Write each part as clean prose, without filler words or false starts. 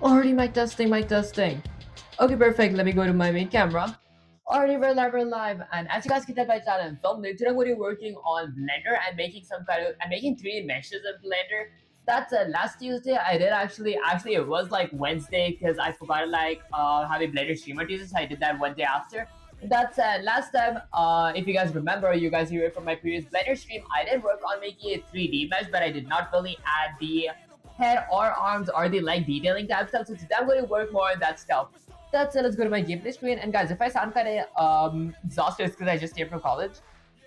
Already mic testing, mic testing. Okay, perfect. Let me go to my main camera. Already we're live, and as you guys can tell by title and thumbnail, today I'm going to be working on Blender and making I'm making 3D meshes in Blender. That's last Tuesday I did actually it was like Wednesday because I forgot to have a Blender streamer Tuesday, so I did that one day after. That's last time. If you guys remember, you guys hear it from my previous Blender stream. I did work on making a 3D mesh, but I did not really add the head or arms or the leg detailing type stuff. So today I'm going to work more on that stuff. That's it. Let's go to my gameplay screen. And guys, if I sound kind of exhausted, it's because I just came from college.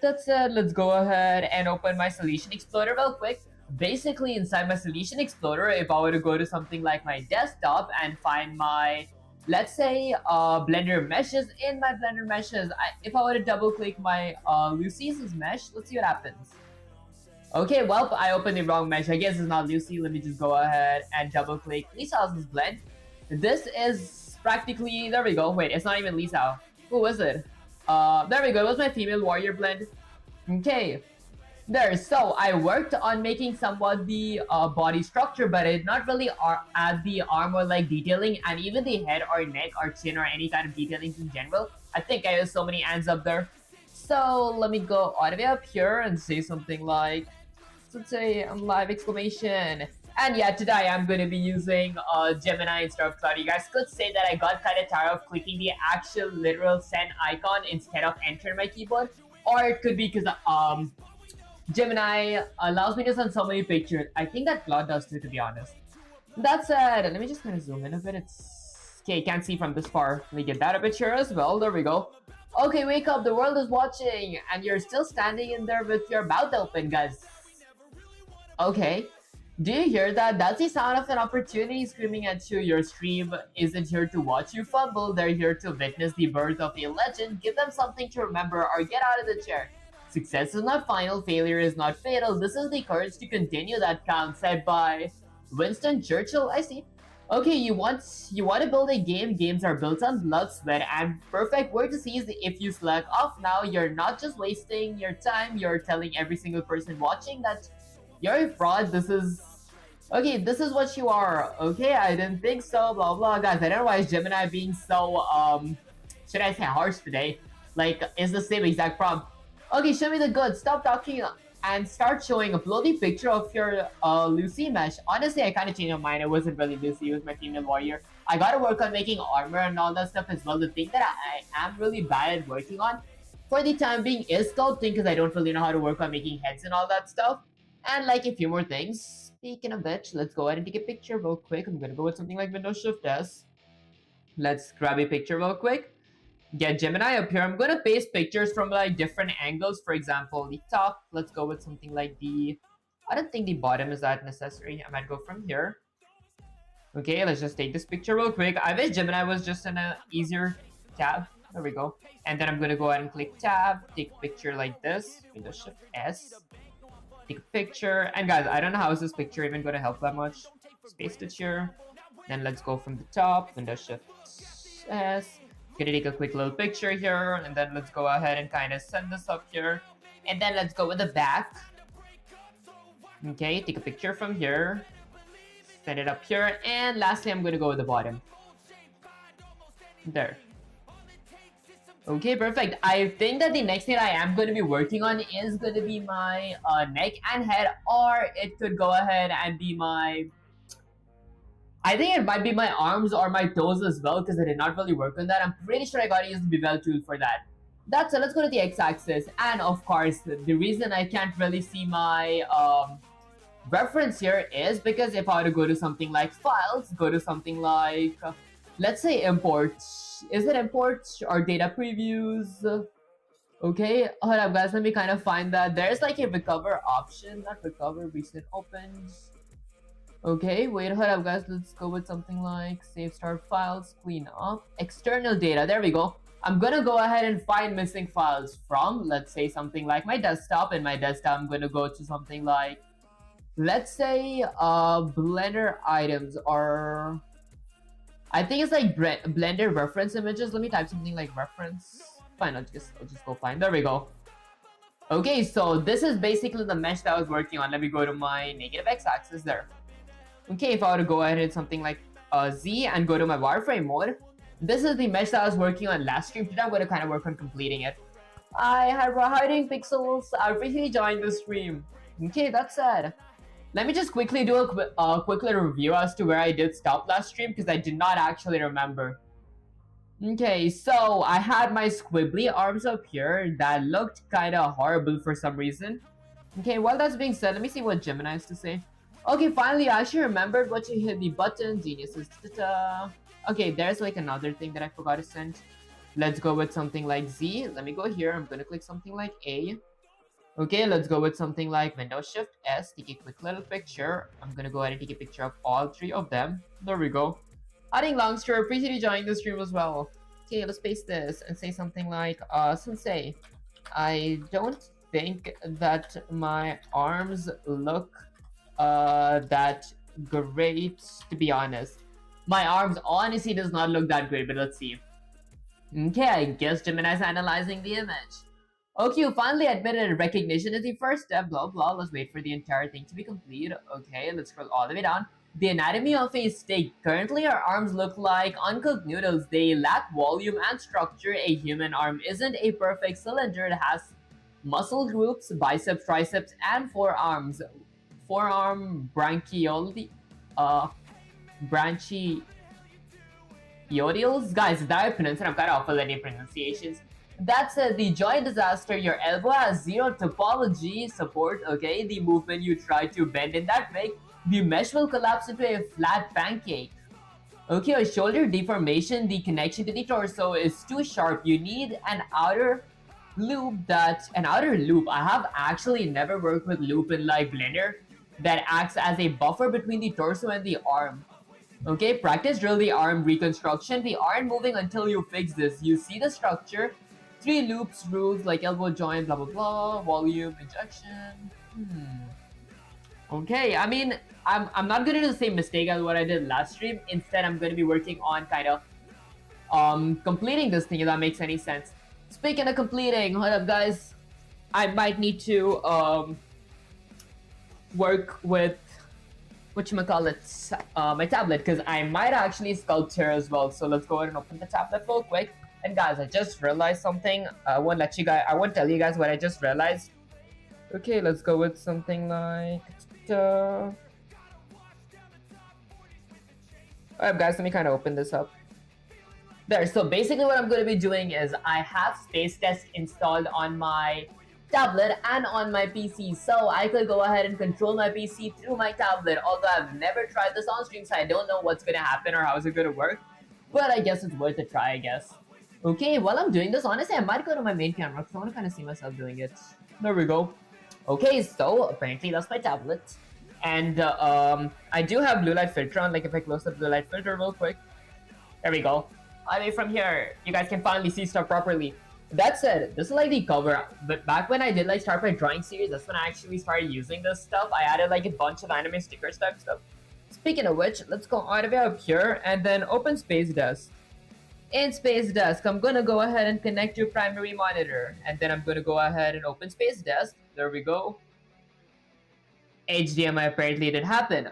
That's it. Let's go ahead and open my Solution Explorer real quick. Basically, inside my Solution Explorer, if I were to go to something like my desktop and find my, let's say, Blender meshes, in my Blender meshes, if I were to double click my Lucy's mesh, let's see what happens. Okay, well, I opened the wrong mesh. I guess it's not Lucy. Let me just go ahead and double click Lisa's blend. This is practically, there we go. Wait, it's not even Lisa. Who is it? There we go. It was my female warrior blend. Okay. There, so I worked on making somewhat the body structure, but I did not really add the arm or leg detailing, and even the head or neck or chin or any kind of detailing in general. I think I have so many ends up there. So let me go all the way up here and say something like, let's say live exclamation. And yeah, today I'm going to be using Gemini instead of Cloud. You guys could say that I got kind of tired of clicking the actual literal send icon instead of enter my keyboard. Or it could be because Gemini allows me to send so many pictures. I think that Cloud does too, to be honest. That said, let me just kind of zoom in a bit. It's okay, can't see from this far. Let me get that a bit here as well. There we go. Okay, wake up, the world is watching, and you're still standing in there with your mouth open, guys. Okay. Do you hear that? That's the sound of an opportunity screaming at you. Your stream isn't here to watch you fumble. They're here to witness the birth of a legend. Give them something to remember or get out of the chair. Success is not final. Failure is not fatal. This is the courage to continue that count, said by Winston Churchill. I see. Okay, you want to build a game. Games are built on blood, sweat, and perfect word to see is if you slack off now, you're not just wasting your time. You're telling every single person watching that you're a fraud. This is okay. This is what you are. Okay, I didn't think so. Blah blah, guys. I don't know why is Gemini being so should I say harsh today? Like, it's the same exact prompt. Okay, show me the goods. Stop talking and start showing. Upload the picture of your Lucy mesh. Honestly, I kind of changed my mind. It wasn't really Lucy. It was my female warrior. I gotta work on making armor and all that stuff as well. The thing that I am really bad at working on for the time being is sculpting because I don't really know how to work on making heads and all that stuff. And like a few more things. Speaking of which, let's go ahead and take a picture real quick. I'm gonna go with something like Windows Shift S. Let's grab a picture real quick. Get Gemini up here. I'm gonna paste pictures from like different angles. For example, the top. Let's go with something like the. I don't think the bottom is that necessary. I might go from here. Okay, let's just take this picture real quick. I wish Gemini was just in a easier tab. There we go. And then I'm gonna go ahead and click tab, take a picture like this. Windows Shift S. Take a picture. And guys, I don't know how is this picture even gonna help that much. Just paste it here. Then let's go from the top. Windows Shift S. Gonna take a quick little picture here, and then let's go ahead and kind of send this up here, and then let's go with the back. Okay, take a picture from here, set it up here, and lastly I'm gonna go with the bottom. There. Okay, perfect. I think that the next thing I am going to be working on is going to be my neck and head, or it could go ahead and be my, I think it might be my arms or my toes as well, because I did not really work on that. I'm pretty sure I gotta use the bevel tool for that. That's it. Let's go to the x-axis. And of course, the reason I can't really see my reference here is because if I were to go to something like files, go to something like, let's say imports. Is it imports or data previews? Okay, hold up guys, let me kind of find that. There's like a recover option, not recover, recent opens. Okay, wait, hold up guys, let's go with something like save start files, clean up, external data, there we go. I'm gonna go ahead and find missing files from, let's say something like my desktop. In my desktop, I'm gonna go to something like, let's say Blender items, or I think it's like Blender reference images. Let me type something like reference. Fine, I'll just go find, there we go. Okay, so this is basically the mesh that I was working on. Let me go to my negative x-axis there. Okay, if I were to go ahead and something like Z and go to my wireframe mode. This is the mesh that I was working on last stream. Today I'm going to kind of work on completing it. I had hiding pixels. I recently joined the stream. Okay, that's sad. Let me just quickly do a quick little review as to where I did stop last stream because I did not actually remember. Okay, so I had my squibbly arms up here that looked kind of horrible for some reason. Okay, while that's being said, let me see what Gemini has to say. Okay, finally, I actually remembered what you hit the button. Geniuses. Okay, there's like another thing that I forgot to send. Let's go with something like Z. Let me go here. I'm gonna click something like A. Okay, let's go with something like Windows Shift S. Take a quick little picture. I'm gonna go ahead and take a picture of all three of them. There we go. Adding Longster, appreciate you joining the stream as well. Okay, let's paste this and say something like, Sensei, I don't think that my arms look that great, to be honest. My arms honestly does not look that great, but let's see. Okay, I guess Gemini's analyzing the image. Okay, you finally admitted recognition is the first step, blah blah. Let's wait for the entire thing to be complete. Okay, let's scroll all the way down. The anatomy of a steak. Currently, our arms look like uncooked noodles. They lack volume and structure. A human arm isn't a perfect cylinder. It has muscle groups, biceps, triceps, and forearms. Forearm branchioli, branchioles. Guys, that I pronounce it. I'm kind of awful at any pronunciations. That said, the joint disaster, your elbow has zero topology support, okay? The movement you try to bend in that way, the mesh will collapse into a flat pancake. Okay, a shoulder deformation, the connection to the torso is too sharp. You need an outer loop I have actually never worked with loop in like Blender that acts as a buffer between the torso and the arm. Okay, practice drill the arm reconstruction. The arm moving until you fix this. You see the structure. 3 loops, rules like elbow joint, blah blah blah, volume, injection. Okay, I mean, I'm not gonna do the same mistake as what I did last stream. Instead, I'm gonna be working on kind of completing this thing, if that makes any sense. Speaking of completing, hold up guys, I might need to work with my tablet, because I might actually sculpt here as well. So let's go ahead and open the tablet real quick. And guys, I just realized something. I won't tell you guys what I just realized. Okay, let's go with something like alright guys, let me kind of open this up. There, so basically what I'm going to be doing is I have Space Test installed on my tablet and on my PC, so I could go ahead and control my PC through my tablet. Although I've never tried this on stream, so I don't know what's going to happen or how is it going to work, but I guess it's worth a try, I guess. Okay, while I'm doing this, honestly I might go to my main camera because I want to kind of see myself doing it. There we go. Okay, so apparently that's my tablet, and I do have blue light filter on. Like if I close the blue light filter real quick, there we go. I mean, from here you guys can finally see stuff properly. That said, this is like the cover, but back when I did like start my drawing series, that's when I actually started using this stuff. I added like a bunch of anime stickers type stuff. Speaking of which, let's go all the way up here and then open Space Desk. In Space Desk, I'm gonna go ahead and connect your primary monitor, and then I'm gonna go ahead and open Space Desk. There we go. HDMI apparently did happen.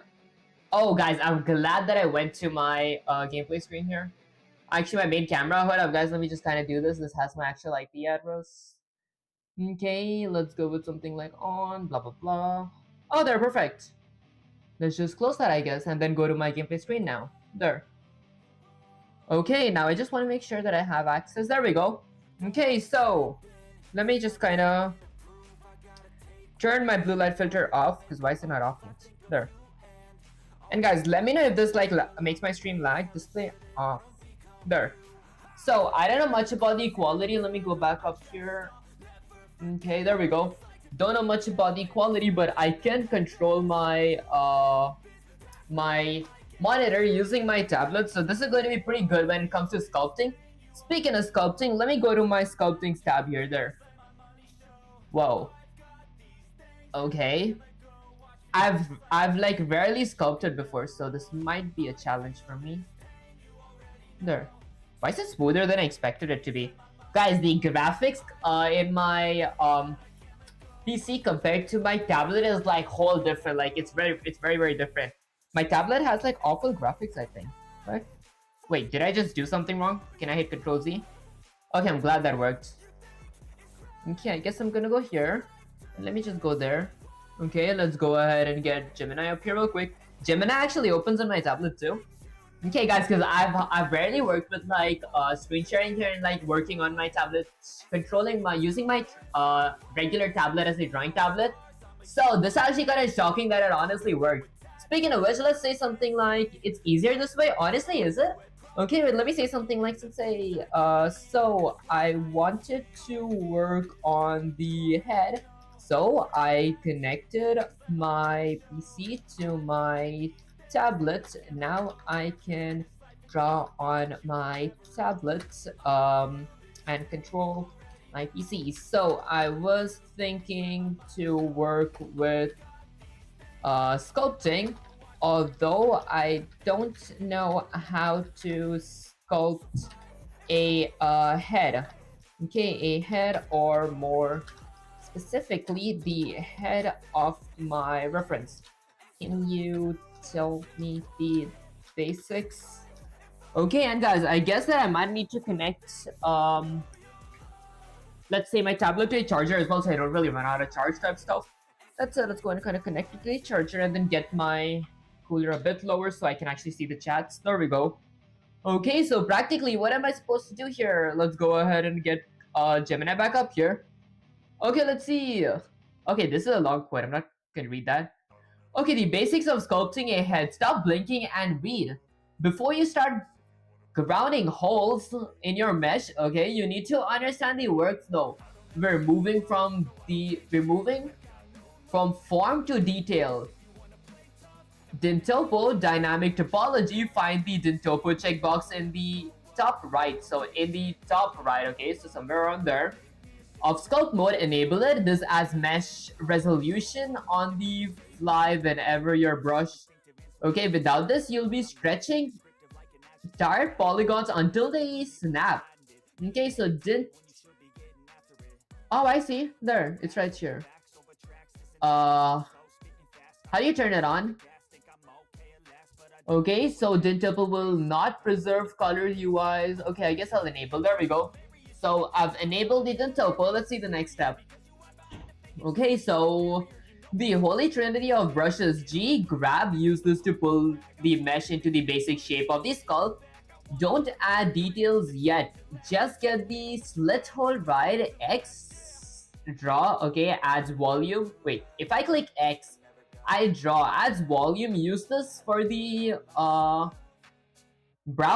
Oh guys, I'm glad that I went to my gameplay screen here. Actually, my main camera. Hold up guys, let me just kind of do this. This has my actual IP address. Okay, let's go with something like on, blah blah blah. Oh, there, perfect. Let's just close that, I guess, and then go to my gameplay screen now. There. Okay, now I just want to make sure that I have access. There we go. Okay, so let me just kind of turn my blue light filter off, because why is it not off yet? There. And guys, let me know if this like makes my stream lag. Display off. There. So I don't know much about the quality. Let me go back up here. Okay, there we go. Don't know much about the quality, but I can control my my monitor using my tablet, so this is going to be pretty good when it comes to sculpting. Speaking of sculpting, let me go to my sculpting tab here. There. Whoa. Okay. I've like rarely sculpted before, so this might be a challenge for me. There. Why is it smoother than I expected it to be? Guys, the graphics in my PC compared to my tablet is like whole different. Like it's very very different. My tablet has like awful graphics, I think. What? Wait, did I just do something wrong? Can I hit Control Z? Okay, I'm glad that worked. Okay, I guess I'm gonna go here. Let me just go there. Okay, let's go ahead and get Gemini up here real quick. Gemini actually opens on my tablet too. Okay, guys, because I've rarely worked with like screen sharing here and like working on my tablet, controlling my using my regular tablet as a drawing tablet. So this actually kind of shocking that it honestly worked. Speaking of which, let's say something like it's easier this way. Honestly, is it? Okay, wait, let me say something like, let's say, so I wanted to work on the head, so I connected my PC to my tablet. Now I can draw on my tablet and control my PC. So I was thinking to work with sculpting, although I don't know how to sculpt a head. Okay, a head, or more specifically, the head of my reference. Can you tell me the basics? Okay, and guys, I guess that I might need to connect let's say my tablet to a charger as well, so I don't really run out of charge type stuff. Let's go and kind of connect it to the charger and then get my cooler a bit lower so I can actually see the chats. There we go. Okay, so practically what am I supposed to do here? Let's go ahead and get Gemini back up here. Okay, let's see. Okay, this is a long quote. I'm not gonna read that. Okay, the basics of sculpting a head. Stop blinking and read. Before you start grounding holes in your mesh, okay, you need to understand the workflow. We're moving from form to detail. Dintopo dynamic topology, find the Dintopo checkbox in the top right. So in the top right, okay, so somewhere around there. Of sculpt mode, enable it. This as mesh resolution on the fly whenever your brush. Okay, without this, you'll be stretching tired polygons until they snap. Okay, so didn't. Oh, I see. There, it's right here. How do you turn it on? Okay, so Dintopple will not preserve color UIs. Okay, I guess I'll enable. There we go. So I've enabled the Dintopple. Let's see the next step. Okay, so the holy trinity of brushes. G, grab, use this to pull the mesh into the basic shape of the skull. Don't add details yet. Just get the slit hole right. X, draw. Okay, adds volume. Wait, if I click X, I draw, adds volume. Use this for the brow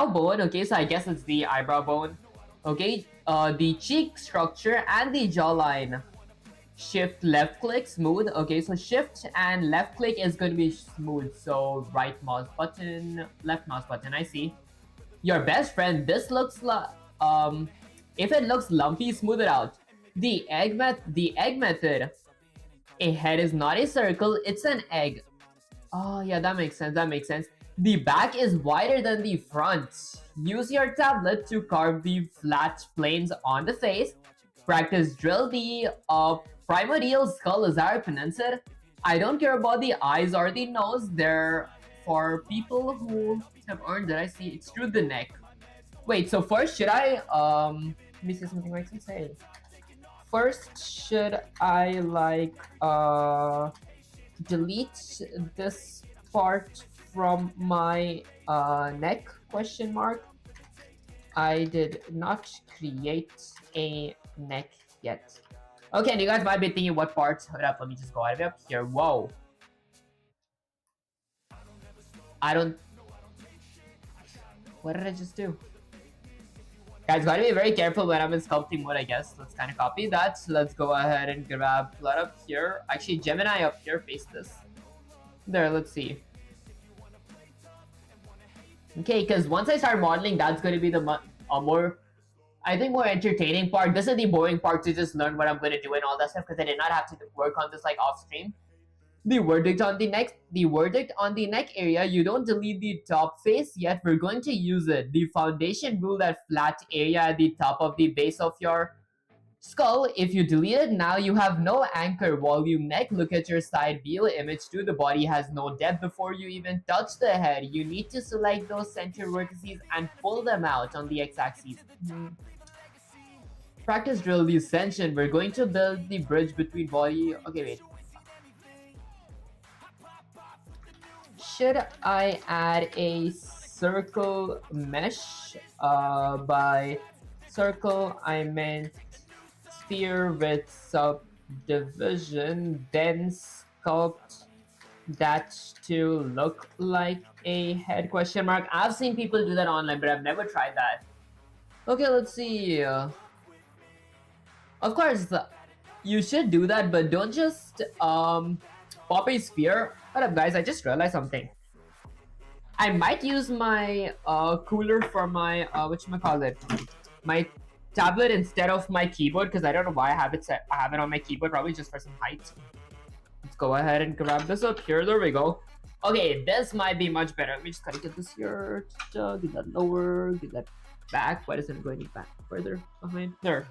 bone. Okay, so I guess it's the eyebrow bone. Okay, the cheek structure and the jawline. Shift left click, smooth. Okay, so shift and left click is going to be smooth. So right mouse button, left mouse button. I see. Your best friend. This looks like if it looks lumpy, smooth it out. The egg method. A head is not a circle, it's an egg. Oh yeah, that makes sense. That makes sense. The back is wider than the front. Use your tablet to carve the flat planes on the face. Practice drill the primordial skull, as I pronounce it. I don't care about the eyes or the nose. They're for people who have earned it. I see. It's through the neck. Wait, so first should I let me say something like to say. First, should I like delete this part from my neck, question mark? I did not create a neck yet. Okay, and you guys might be thinking what parts. Hold up, let me just go out of it up here. Whoa. I don't. What did I just do? Guys, gotta be very careful when I'm in sculpting mode, I guess. Let's kind of copy that. So let's go ahead and grab blood up here. Actually, Gemini up here, paste this. There, let's see. Okay, because once I start modeling, that's going to be the more, I think, more entertaining part. This is the boring part to just learn what I'm going to do and all that stuff, because I did not have to work on this like off stream. The verdict on the neck area, you don't delete the top face yet. We're going to use it. The foundation rule, that flat area at the top of the base of your Skull, if you delete it now, you have no anchor. Volume neck, look at your side view. Image 2, the body has no depth before you even touch the head. You need to select those center vertices and pull them out on the x-axis. Practice drill the ascension. We're going to build the bridge between body. Okay, wait. Should I add a circle mesh? By circle, I meant sphere with subdivision, then sculpt that to look like a head question mark. I've seen people do that online, but I've never tried that. Okay, let's see. Of course, you should do that, but don't just pop a sphere. What up, guys? I just realized something. I might use my cooler for my whatchamacallit, my tablet instead of my keyboard, because I don't know why I have it set. I have it on my keyboard, probably just for some height. Let's go ahead and grab this up here. There we go. Okay, this might be much better. Let me just kind of get this here. Get that lower. Get that back. Why doesn't it go any back further behind? There.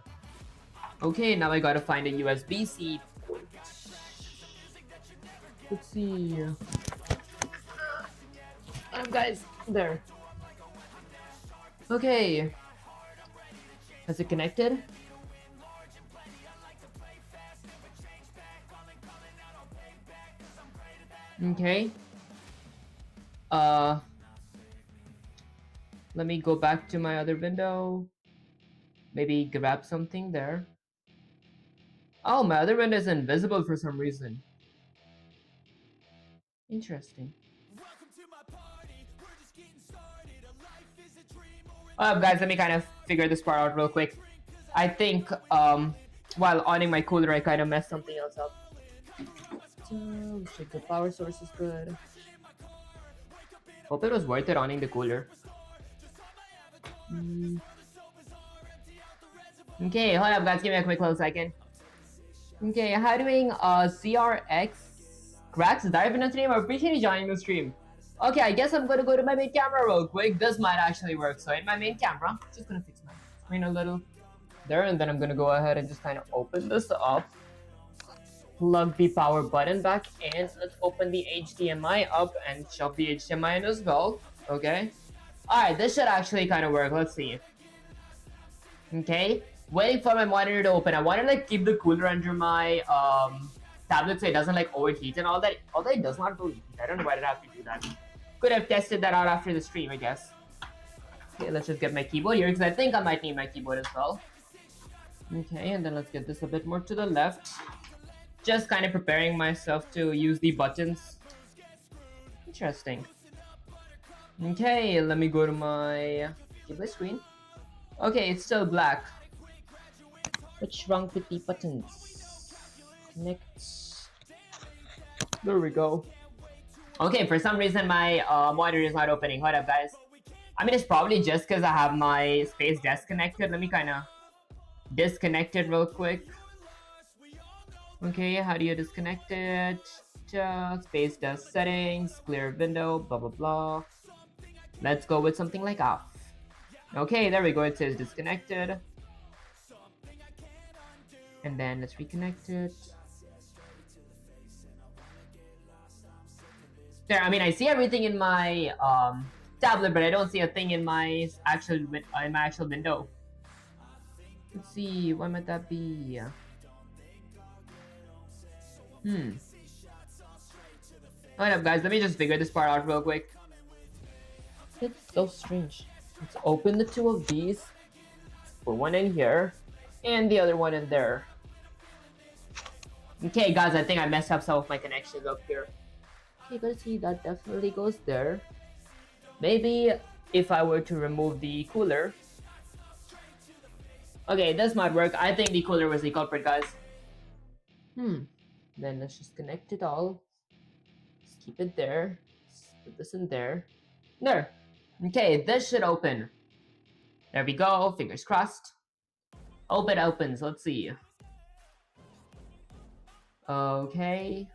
Okay, now I gotta find a USB-C port. Let's see. Guys, there. Okay. Has it connected? Okay. Let me go back to my other window. Maybe grab something there. Oh, my other window is invisible for some reason. Interesting. Guys, let me kind of figure this part out real quick. I think while owning my cooler, I kind of messed something else up. So, check the power source is good. Hope it was worth it owning the cooler. Okay, hold up, guys. Give me a quick little second. Okay, how doing CRX Cracks? Is that even a name? I appreciate you joining the stream. Okay, I guess I'm gonna go to my main camera real quick. This might actually work. So in my main camera, just gonna fix my screen a little there, and then I'm gonna go ahead and just kind of open this up. Plug the power button back in. Let's open the HDMI up and shove the HDMI in as well. Okay. Alright, this should actually kind of work. Let's see. Okay. Waiting for my monitor to open. I want to like keep the cooler under my tablet so it doesn't like overheat and all that. Although it does not overheat. I don't know why did I have to do that. Could have tested that out after the stream, I guess. Okay, let's just get my keyboard here because I think I might need my keyboard as well. Okay, and then let's get this a bit more to the left. Just kind of preparing myself to use the buttons. Interesting. Okay, let me go to my keyboard screen. Okay, it's still black. What's wrong with the buttons? Connect. There we go. Okay, for some reason my monitor is not opening. Hold up, guys. I mean, it's probably just because I have my Space Desk connected. Let me kind of disconnect it real quick. Okay, how do you disconnect it? Space Desk settings, clear window, blah blah blah. Let's go with something like off. Okay, there we go. It says disconnected. And then let's reconnect it. There, I mean, I see everything in my tablet, but I don't see a thing in my actual window. Let's see, what might that be? Hold up, guys. Let me just figure this part out real quick. It's so strange. Let's open the two of these. Put one in here, and the other one in there. Okay, guys, I think I messed up some of my connections up here. Okay, let's see, that definitely goes there. Maybe if I were to remove the cooler. Okay, this might work. I think the cooler was the culprit, guys. Then let's just connect it all. Just keep it there. Just put this in there. There. Okay, this should open. There we go. Fingers crossed. Hope it opens. Let's see. Okay.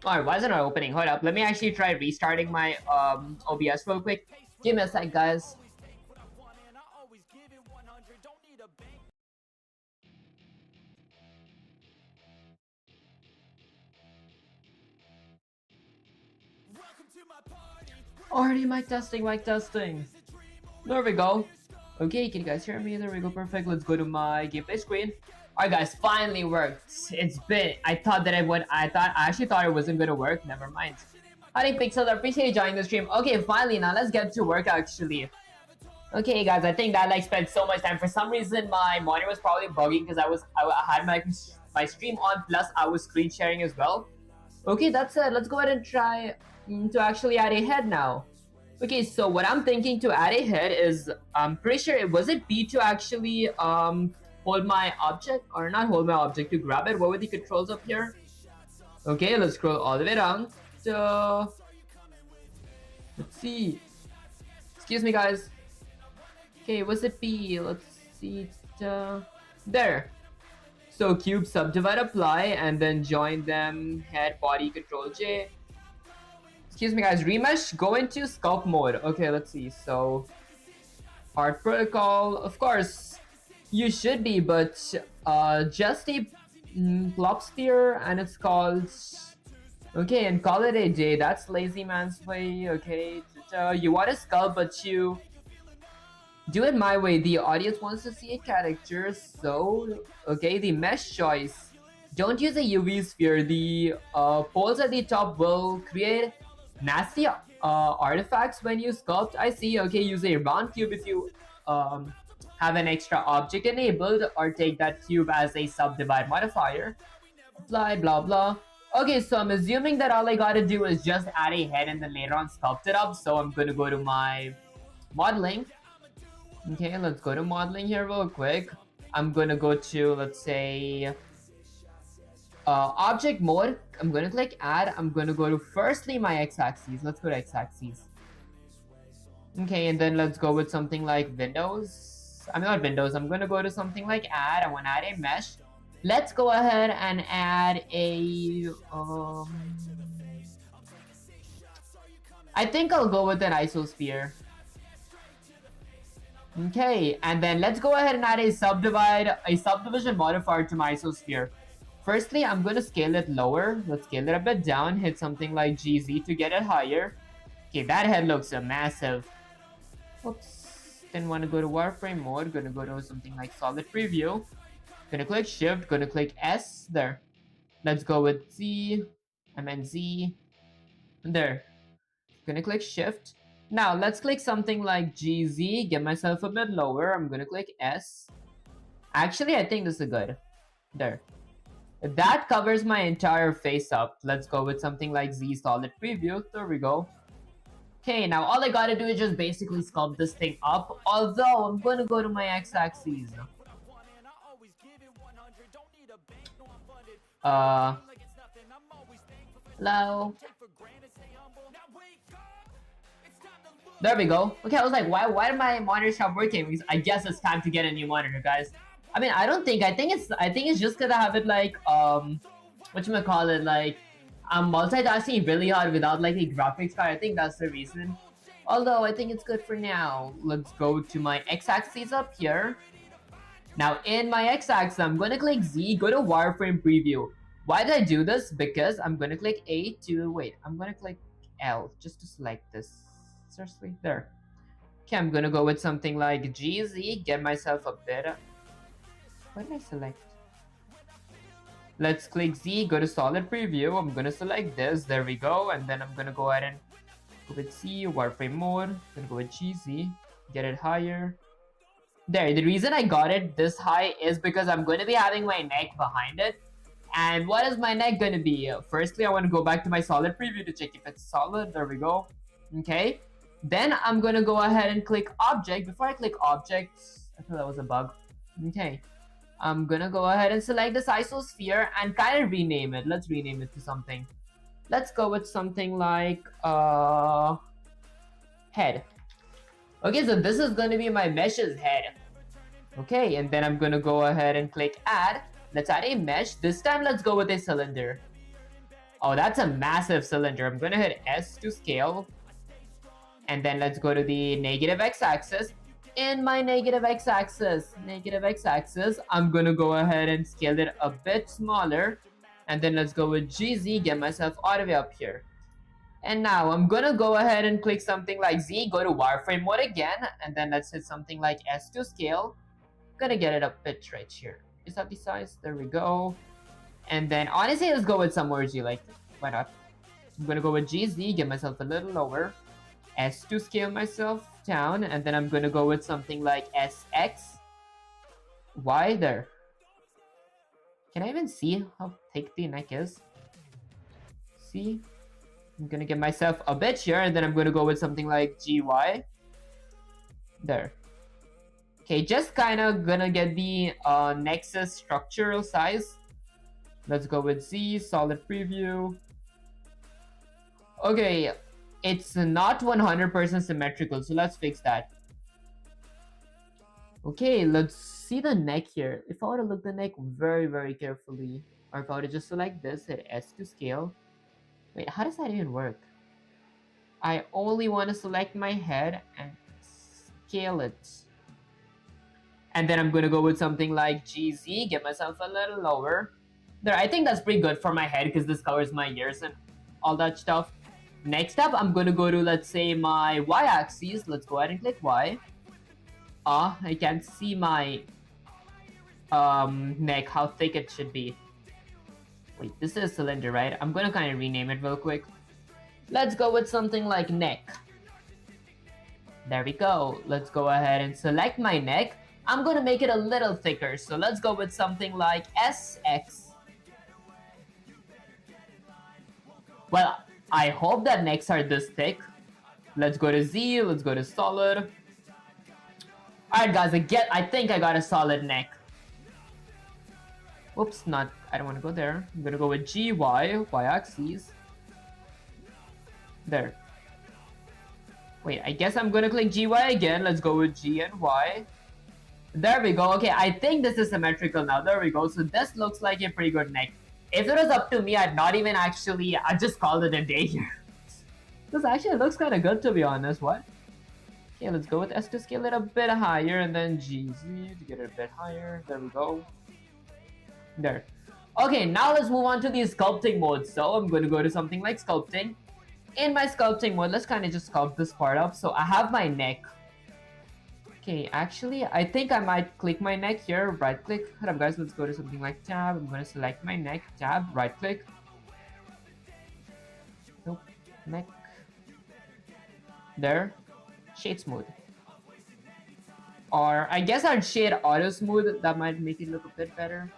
Alright, why isn't it opening? Hold up. Let me actually try restarting my OBS real quick. Give me a sec, guys. Already mic testing, mic testing. There we go. Okay, can you guys hear me? There we go, perfect. Let's go to my gameplay screen. Alright guys, finally worked. It's been, I thought that it would, I actually thought it wasn't gonna work, never mind. Howdy Pixel, I appreciate you joining the stream. Okay, finally, now let's get to work actually. Okay guys, I think that like spent so much time. For some reason, my monitor was probably bugging because I had my stream on, plus I was screen sharing as well. Okay, that's it. Let's go ahead and try to actually add a head now. Okay, so what I'm thinking to add a head is, I'm pretty sure was it B to actually hold my object, or not hold my object, to grab it. What were the controls up here? Okay, let's scroll all the way down. So let's see. Excuse me, guys. Okay, was it B? Let's see. There. So cube, subdivide, apply, and then join them. Head, body, control J. Excuse me guys, remesh, go into sculpt mode. Okay, let's see. So art protocol, of course you should be, but just a plop sphere, and it's called, okay, and call it a day. That's lazy man's way. Okay, you want to sculpt, but you do it my way. The audience wants to see a character, so okay, the mesh choice, don't use a UV sphere. The poles at the top will create nasty artifacts when you sculpt. I see. Okay, use a round cube if you have an extra object enabled, or take that cube as a subdivide modifier. Apply, blah blah. Okay, so I'm assuming that all I gotta do is just add a head and then later on sculpt it up. So I'm gonna go to my modeling. Okay, let's go to modeling here real quick. I'm gonna go to, let's say, object mode. I'm gonna click add. I'm gonna go to firstly my x-axis. Let's go to x-axis. Okay, and then let's go with something like windows. I'm not windows. I'm gonna go to something like add. I want to add a mesh. Let's go ahead and add a I think I'll go with an isosphere. Okay, and then let's go ahead and add a subdivision modifier to my isosphere. Firstly, I'm going to scale it lower. Let's scale it a bit down. Hit something like GZ to get it higher. Okay, that head looks massive. Oops. Didn't want to go to wireframe mode. Gonna go to something like solid preview. Gonna click shift. Gonna click S. There. Let's go with Z. I meant Z. There. Gonna click shift. Now, let's click something like GZ. Get myself a bit lower. I'm gonna click S. Actually, I think this is good. There. That covers my entire face up. Let's go with something like Z solid preview. There we go. Okay, now all I gotta do is just basically sculpt this thing up. Although, I'm gonna go to my x-axis. Hello? There we go. Okay, I was like, why did my monitor stop working? Because I guess it's time to get a new monitor, guys. I mean, I think it's just because I have it like whatchamacallit, like I'm multitasking really hard without like a graphics card. I think that's the reason. Although I think it's good for now. Let's go to my x-axis up here. Now in my x-axis, I'm gonna click Z, go to wireframe preview. Why did I do this? Because I'm gonna click A to wait. I'm gonna click L just to select this. Seriously, there. Okay, I'm gonna go with something like GZ. Get myself a bit. What did I select? Let's click Z, go to solid preview. I'm gonna select this. There we go. And then I'm gonna go ahead and go with C, wireframe mode. Gonna go with GZ, get it higher. There. The reason I got it this high is because I'm gonna be having my neck behind it. And what is my neck gonna be? Firstly, I want to go back to my solid preview to check if it's solid. There we go. Okay. Then I'm gonna go ahead and click object. Before I click object, I thought that was a bug. Okay. I'm gonna go ahead and select this isosphere and kind of rename it. Let's rename it to something. Let's go with something like head. Okay, so this is gonna be my mesh's head. Okay, and then I'm gonna go ahead and click add. Let's add a mesh. This time let's go with a cylinder. Oh, that's a massive cylinder. I'm gonna hit S to scale. And then let's go to the negative x-axis. In my negative x-axis, I'm gonna go ahead and scale it a bit smaller. And then let's go with GZ, get myself all the way up here. And now I'm gonna go ahead and click something like Z, go to wireframe mode again, and then let's hit something like S to scale. Gonna get it a bit right here. Is that the size? There we go. And then honestly, let's go with some more G, like, why not? I'm gonna go with GZ, get myself a little lower. S to scale myself down, and then I'm gonna go with something like SX. Y there. Can I even see how thick the neck is? See? I'm gonna get myself a bit here, and then I'm gonna go with something like GY. There. Okay, just kind of gonna get the Nexus structural size. Let's go with Z, solid preview. Okay, it's not 100% symmetrical, so let's fix that. Okay, let's see the neck here. If I were to look the neck very, very carefully, or if I were to just select this, hit S to scale. Wait, how does that even work? I only want to select my head and scale it. And then I'm going to go with something like GZ, get myself a little lower. There, I think that's pretty good for my head because this covers my ears and all that stuff. Next up, I'm going to go to, let's say, my Y-axis. Let's go ahead and click Y. I can't see my neck, how thick it should be. Wait, this is a cylinder, right? I'm going to kind of rename it real quick. Let's go with something like neck. There we go. Let's go ahead and select my neck. I'm going to make it a little thicker. So let's go with something like SX. Well, I hope that necks are this thick. Let's go to Z. Let's go to solid. Alright guys, I think I got a solid neck. Oops, I don't want to go there. I'm going to go with GY, Y-axis. There. Wait, I guess I'm going to click GY again. Let's go with G and Y. There we go. Okay, I think this is symmetrical now. There we go. So this looks like a pretty good neck. If it was up to me, I'd not even actually... I'd just call it a day here. This actually looks kind of good, to be honest. What? Okay, let's go with S to scale it a bit higher, and then GZ to get it a bit higher. There we go. There. Okay, now let's move on to the sculpting mode. So I'm going to go to something like sculpting. In my sculpting mode, let's kind of just sculpt this part up. So I have my neck. Okay, actually, I think I might click my neck here. Right click. Hold up, guys. Let's go to something like tab. I'm going to select my neck. Tab. Right click. Nope. Neck. There. Shade smooth. Or I guess I'd shade auto smooth. That might make it look a bit better.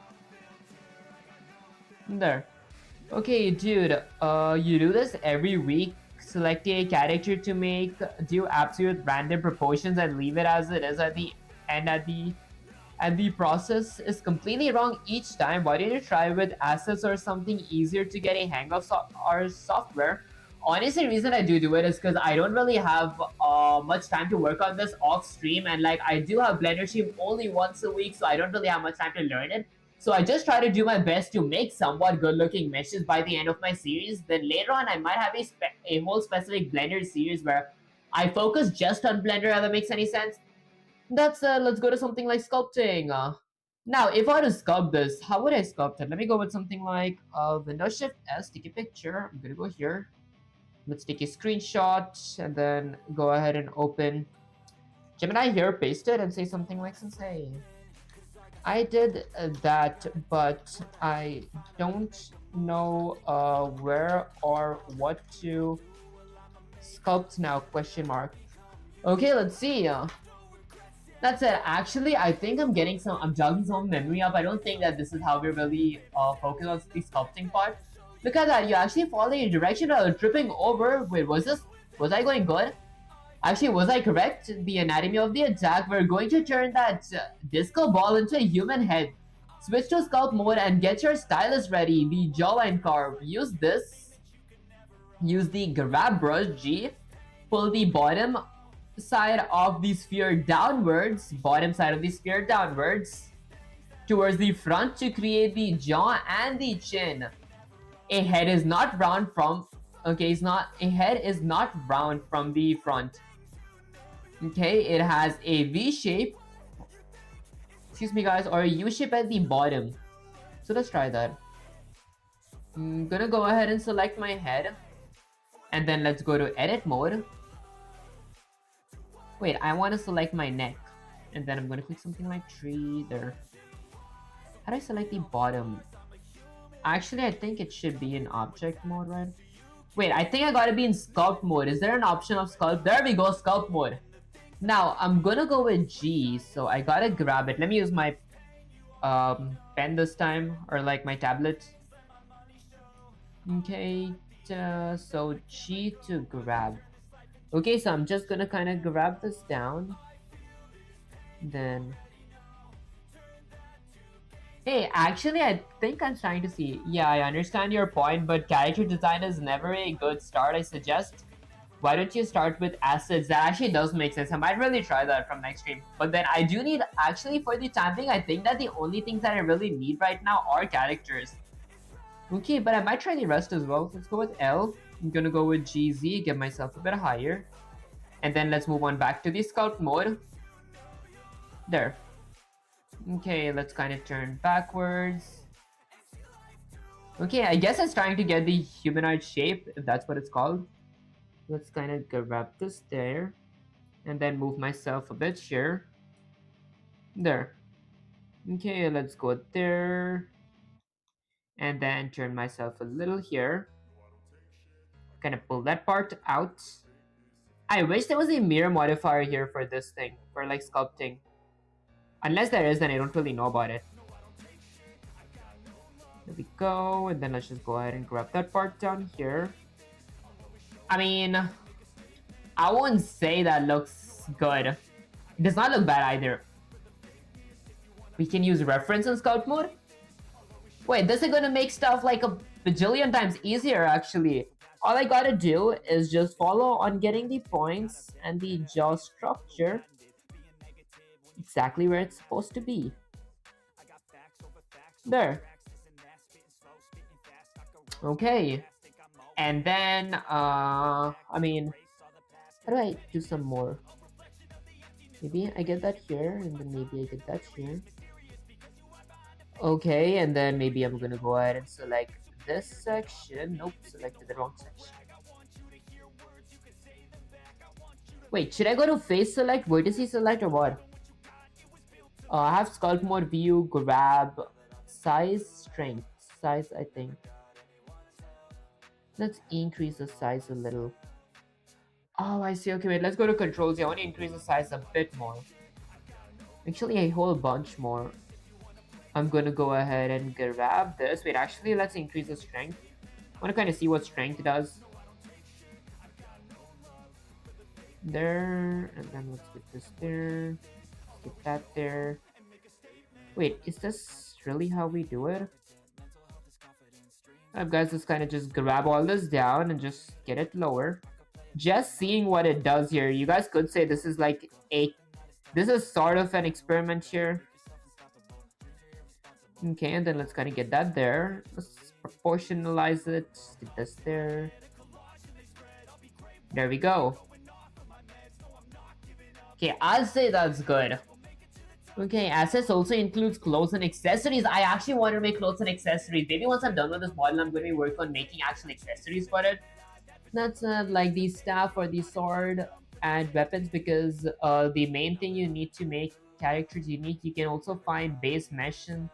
There. Okay, dude. You do this every week. Select a character to make, do absolute random proportions and leave it as it is at the end. And the process is completely wrong each time. Why don't you try with assets or something easier to get a hang of our software? Honestly, the reason I do it is because I don't really have much time to work on this off stream, and like I do have Blender stream only once a week, so I don't really have much time to learn it. So I just try to do my best to make somewhat good looking meshes by the end of my series. Then later on, I might have a whole specific Blender series where I focus just on Blender, if that makes any sense. That's let's go to something like sculpting. Now, if I were to sculpt this, how would I sculpt it? Let me go with something like Windows Shift S, take a picture. I'm gonna go here. Let's take a screenshot and then go ahead and open Gemini here, paste it, and say something like Sensei. I did that, but I don't know where or what to sculpt now, question mark. Okay, let's see. That's it. Actually, I think I'm jogging some memory up. I don't think that this is how we're really focused on the sculpting part. Look at that, you actually follow a direction of tripping over. Wait, was I going good? Actually, was I correct? The anatomy of the attack, we're going to turn that disco ball into a human head. Switch to sculpt mode and get your stylus ready. The jawline carve. Use this. Use the grab brush G. Pull the bottom side of the sphere downwards. Bottom side of the sphere downwards. Towards the front to create the jaw and the chin. A head is not round from... Okay, a head is not round from the front. Okay, it has a V shape, excuse me guys, or a U shape at the bottom. So let's try that. I'm gonna go ahead and select my head. And then let's go to edit mode. Wait, I want to select my neck. And then I'm going to click something like tree there. How do I select the bottom? Actually, I think it should be in object mode, right? Wait, I think I gotta be in sculpt mode. Is there an option of sculpt? There we go, sculpt mode. Now, I'm gonna go with G, so I gotta grab it. Let me use my pen this time, or like my tablet. Okay, so G to grab. Okay, so I'm just gonna kind of grab this down. Then... Hey, actually, I think I'm trying to see. Yeah, I understand your point, but character design is never a good start. I suggest, why don't you start with assets? That actually does make sense. I might really try that from next stream. But then I do need, actually, for the time being, I think that the only things that I really need right now are characters. Okay, but I might try the rest as well. Let's go with L. I'm gonna go with GZ, get myself a bit higher. And then let's move on back to the sculpt mode. There. Okay, let's kind of turn backwards. Okay, I guess it's trying to get the humanoid shape, if that's what it's called. Let's kind of grab this there. And then move myself a bit here. There. Okay, let's go there. And then turn myself a little here. Kind of pull that part out. I wish there was a mirror modifier here for this thing, for like sculpting. Unless there is, then I don't really know about it. There we go, and then let's just go ahead and grab that part down here. I mean, I won't say that looks good. It does not look bad either. We can use reference in scout mode? Wait, this is gonna make stuff like a bajillion times easier actually. All I gotta do is just follow on getting the points and the jaw structure exactly where it's supposed to be. There. Okay. And then, I mean, how do I do some more? Maybe I get that here, and then maybe I get that here. Okay, and then maybe I'm gonna go ahead and select this section. Nope, selected the wrong section. Wait, should I go to face select, vertices select, or what? I have sculpt mode, view, grab, size, strength. Size, I think. Let's increase the size a little. Oh, I see. Okay, wait, let's go to controls. I want to increase the size a bit more. Actually, a whole bunch more. I'm gonna go ahead and grab this. Wait, actually, let's increase the strength. I want to kind of see what strength does. There, and then let's get this there. Let's get that there. Wait, is this really how we do it? Guys, let's kind of just grab all this down and just get it lower. Just seeing what it does here. You guys could say this is like this is sort of an experiment here. Okay, and then let's kind of get that there. Let's proportionalize it. Just get this there. There we go. Okay, I'll say that's good. Okay, assets also includes clothes and accessories. I actually want to make clothes and accessories. Maybe once I'm done with this model, I'm going to be working on making actual accessories for it. That's like the staff or the sword and weapons, because the main thing you need to make characters unique. You can also find base mesh and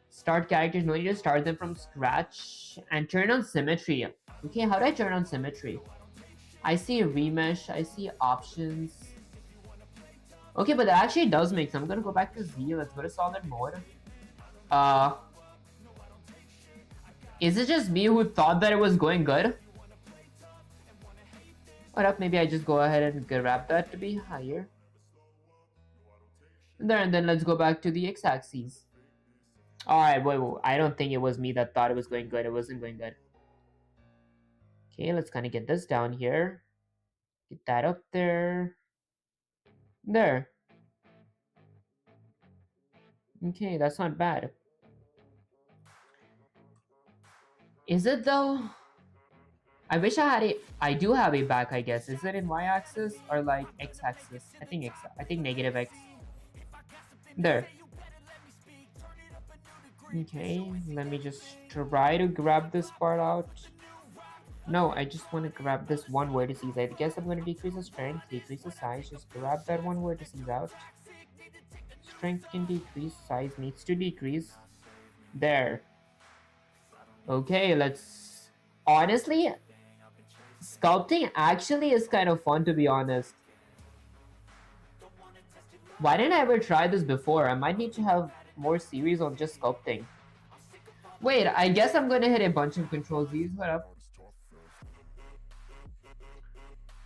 start characters. No need to start them from scratch. And turn on symmetry. Okay, how do I turn on symmetry? I see remesh. I see options. Okay, but that actually does make sense. I'm gonna go back to Z. Let's go to solid mode. Is it just me who thought that it was going good? Or up, maybe I just go ahead and grab that to be higher. There, and then let's go back to the x-axis. Alright, wait, I don't think it was me that thought it was going good. It wasn't going good. Okay, let's kind of get this down here. Get that up there. There. Okay, that's not bad. Is it though? I wish I had it. I do have a back, I guess. Is it in y-axis or like x-axis? I think x. I think negative x. There. Okay, let me just try to grab this part out. No, I just want to grab this one vertices. I guess I'm going to decrease the strength, decrease the size. Just grab that one vertices out. Strength can decrease, size needs to decrease. There. Okay, let's... Honestly, sculpting actually is kind of fun, to be honest. Why didn't I ever try this before? I might need to have more series on just sculpting. Wait, I guess I'm gonna hit a bunch of Control Z's. What up?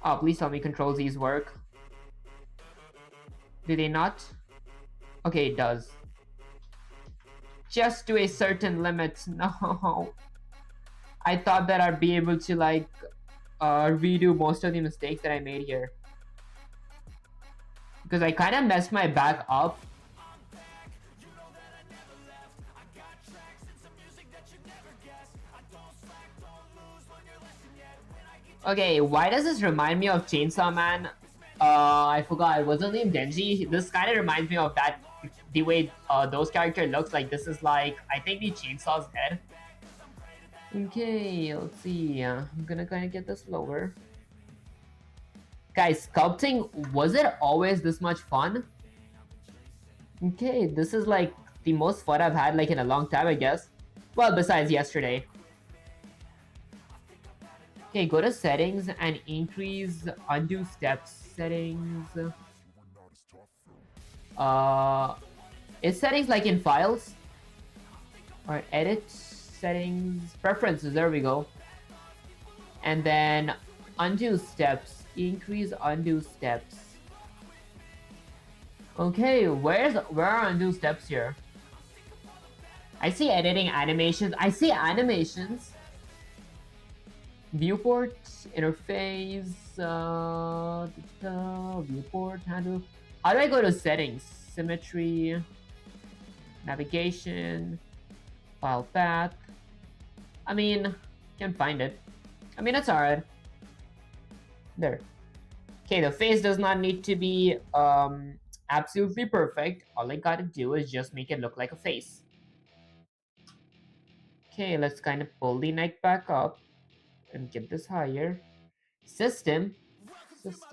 Oh, please tell me Control Z's work. Do they not? Okay, it does. Just to a certain limit. No. I thought that I'd be able to like redo most of the mistakes that I made here. Because I kind of messed my back up. Okay, why does this remind me of Chainsaw Man? I forgot. It wasn't named Denji. This kind of reminds me of that, the way those character looks like. This is like, I think the chainsaw's head. Okay, let's see. I'm gonna kind of get this lower. Guys, sculpting, was it always this much fun? Okay, this is like the most fun I've had like in a long time, I guess. Well, besides yesterday. Okay, go to settings and increase undo steps. Settings. Is settings like in files? Or edit settings, preferences, there we go. And then undo steps, increase undo steps. Okay, where are undo steps here? I see editing animations. I see animations. Viewport, interface, viewport, handle. How do I go to settings? Symmetry, navigation, file path. I mean, can't find it. I mean, it's alright. There. Okay, the face does not need to be absolutely perfect. All I gotta do is just make it look like a face. Okay, let's kind of pull the neck back up and get this higher. System. Was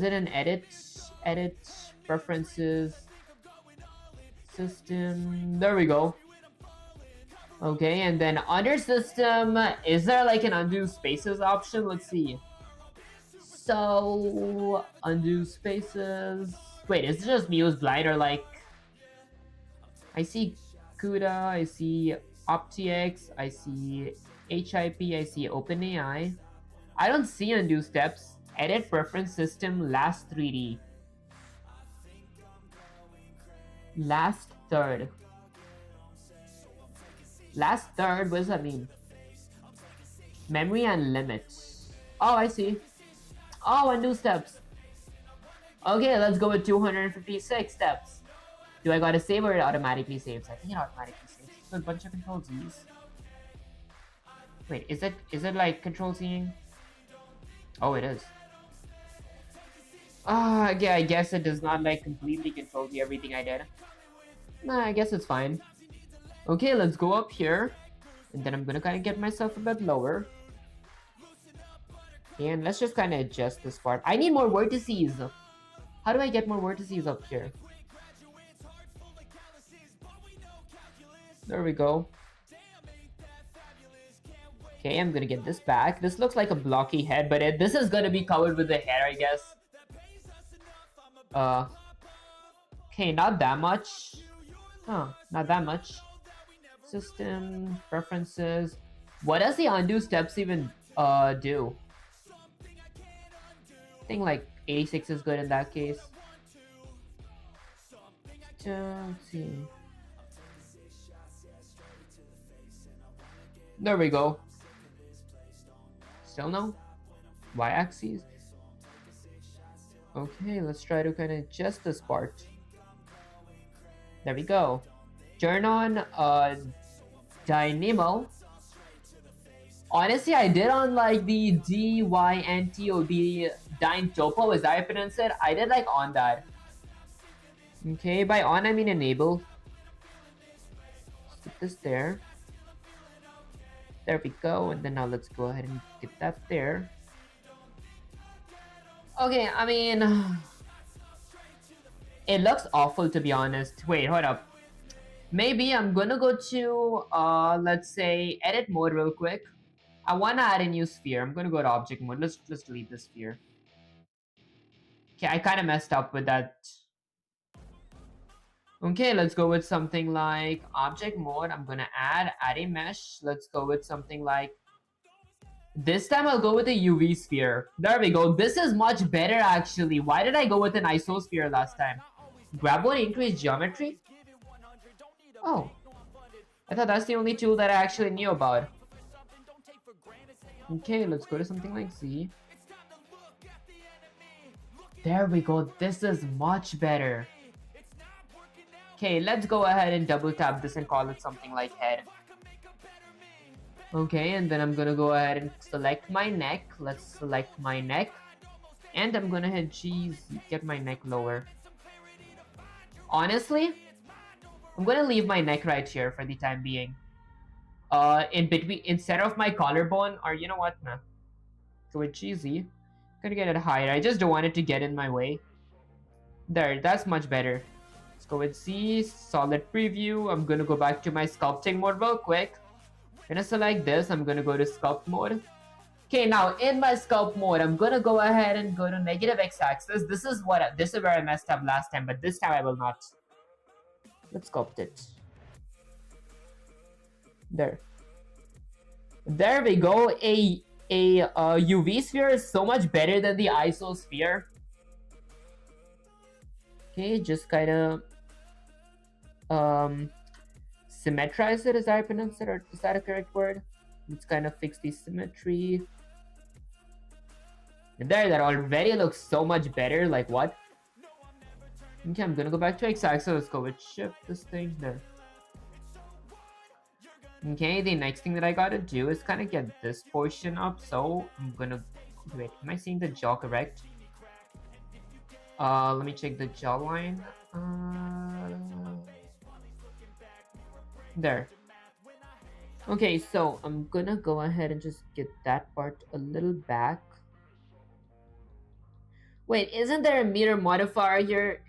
it an edit? Edit, preferences, system. There we go. Okay, and then under system, is there like an undo spaces option? Let's see. So, undo spaces. Wait, is it just Muse Blind or like... I see CUDA, I see OptiX, I see HIP, I see OpenAI. I don't see undo steps. Edit preference system last 3D. Last third. Last third, what does that mean? Memory and limits. Oh, I see. Oh, undo steps. Okay, let's go with 256 steps. Do I gotta save or it automatically saves? I think it automatically saves. So a bunch of Control Z's. Wait, is it like Control Zing? Oh, it is. Yeah, I guess it does not like completely control everything I did. Nah, I guess it's fine. Okay, let's go up here. And then I'm gonna kind of get myself a bit lower. And let's just kind of adjust this part. I need more vertices. How do I get more vertices up here? There we go. Okay, I'm gonna get this back. This looks like a blocky head, but this is gonna be covered with the hair, I guess. Okay, not that much. Huh, not that much. System, preferences. What does the undo steps even do? I think like 86 is good in that case. Let's see. There we go. Still no? Y-axis? Okay, let's try to kind of adjust this part. There we go. Turn on Dynamo. Honestly, I did on like the DYNTOD Dyne Topo, is that how I pronounce it? I did like on that. Okay, by on I mean enable. Let's put this there. There we go. And then now let's go ahead and get that there. Okay, I mean, it looks awful to be honest. Wait, hold up. Maybe I'm gonna go to, let's say, edit mode real quick. I wanna add a new sphere. I'm gonna go to object mode. Let's delete the sphere. Okay, I kind of messed up with that. Okay, let's go with something like object mode. I'm gonna add a mesh. Let's go with something like, this time I'll go with a UV sphere. There we go. This is much better actually. Why did I go with an isosphere last time? Grab one, increase geometry? Oh, I thought that's the only tool that I actually knew about. Okay, let's go to something like Z. There we go. This is much better. Okay, let's go ahead and double tap this and call it something like head. Okay, and then I'm gonna go ahead and select my neck. Let's select my neck. And I'm gonna hit G, get my neck lower. Honestly, I'm gonna leave my neck right here for the time being. In between, instead of my collarbone, or you know what, nah. Go with cheesy. Gonna get it higher. I just don't want it to get in my way. There, that's much better. Let's go with C, solid preview. I'm gonna go back to my sculpting mode real quick. Gonna select this. I'm gonna go to sculpt mode. Okay, now in my sculpt mode, I'm gonna go ahead and go to negative x-axis. This is where I messed up last time, but this time I will not. Let's sculpt it. There. There we go. A UV sphere is so much better than the ISO sphere. Okay, just kind of symmetrize it. Is that how I pronounce it, or is that a correct word? Let's kind of fix the symmetry. There, that already looks so much better. Like what? Okay, I'm gonna go back to x-axis. Let's go with shift this thing there. Okay, the next thing that I gotta do is kind of get this portion up. So I'm gonna wait. Am I seeing the jaw correct? Let me check the jawline. There. Okay, so I'm gonna go ahead and just get that part a little back. Wait, isn't there a meter modifier here?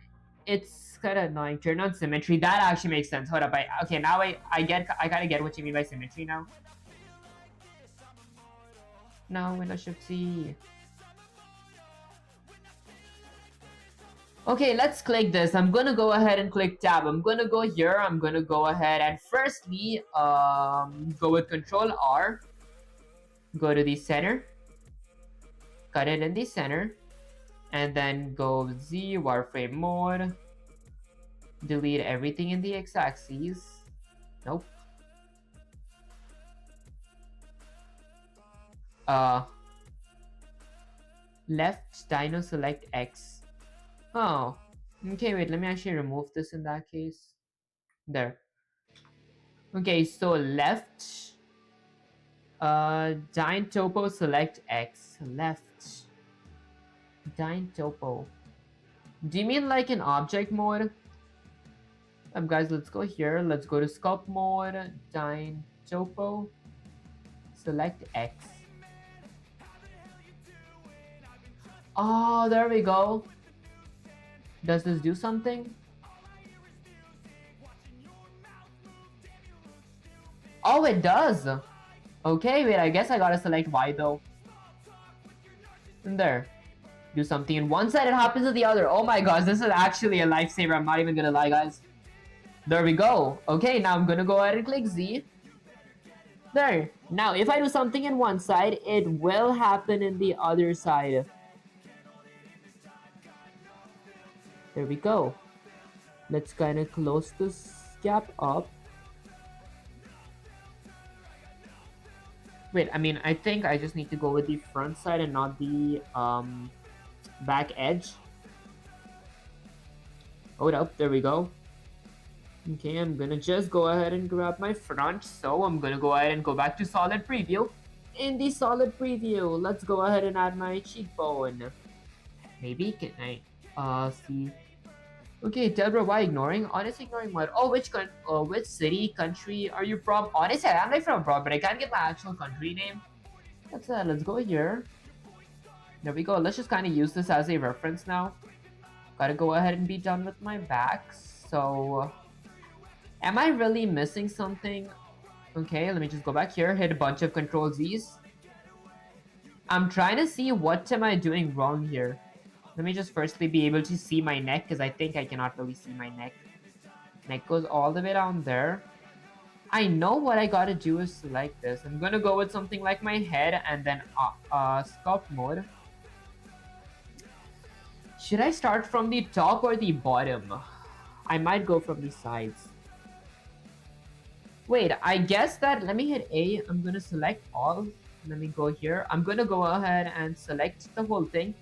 It's kind of annoying. Turn on symmetry. That actually makes sense. Hold up. Okay, now I kind of get what you mean by symmetry now. Now Windows Shift C. Okay, let's click this. I'm gonna go ahead and click tab. I'm gonna go here. I'm gonna go ahead and firstly go with Control R. Go to the center. Cut it in the center. And then go Z, wireframe mode. Delete everything in the x-axis. Nope. Left dino select X. Oh. Okay, wait, let me actually remove this in that case. There. Okay, so left. Dine topo select X. Left. Dine topo. Do you mean like an object mode? Guys, let's go here. Let's go to sculpt mode. Dine topo. Select X. Oh, there we go. Does this do something? Oh, it does. Okay, wait, I guess I gotta select Y though. And there. Do something in one side, it happens to the other. Oh my gosh, this is actually a lifesaver. I'm not even gonna lie, guys. There we go. Okay, now I'm gonna go ahead and click Z. There. Now, if I do something in one side, it will happen in the other side. There we go. Let's kind of close this gap up. Wait, I mean, I think I just need to go with the front side and not the back edge. Hold up, there we go. Okay, I'm gonna just go ahead and grab my front. So I'm gonna go ahead and go back to solid preview. In the solid preview, let's go ahead and add my cheekbone. Maybe, can I see? Okay, tell bro, why ignoring? Honestly, ignoring what? Oh, which city, country are you from? Honestly, I'm like from abroad, but I can't get my actual country name. Let's go here. There we go. Let's just kind of use this as a reference now. Gotta go ahead and be done with my back. So, am I really missing something? Okay, let me just go back here, hit a bunch of Control Z's. I'm trying to see what am I doing wrong here. Let me just firstly be able to see my neck, because I think I cannot really see my neck. Neck goes all the way down there. I know what I gotta do is select this. I'm gonna go with something like my head and then sculpt mode. Should I start from the top or the bottom? I might go from the sides. Wait, I guess that, let me hit A. I'm gonna select all. Let me go here. I'm gonna go ahead and select the whole thing.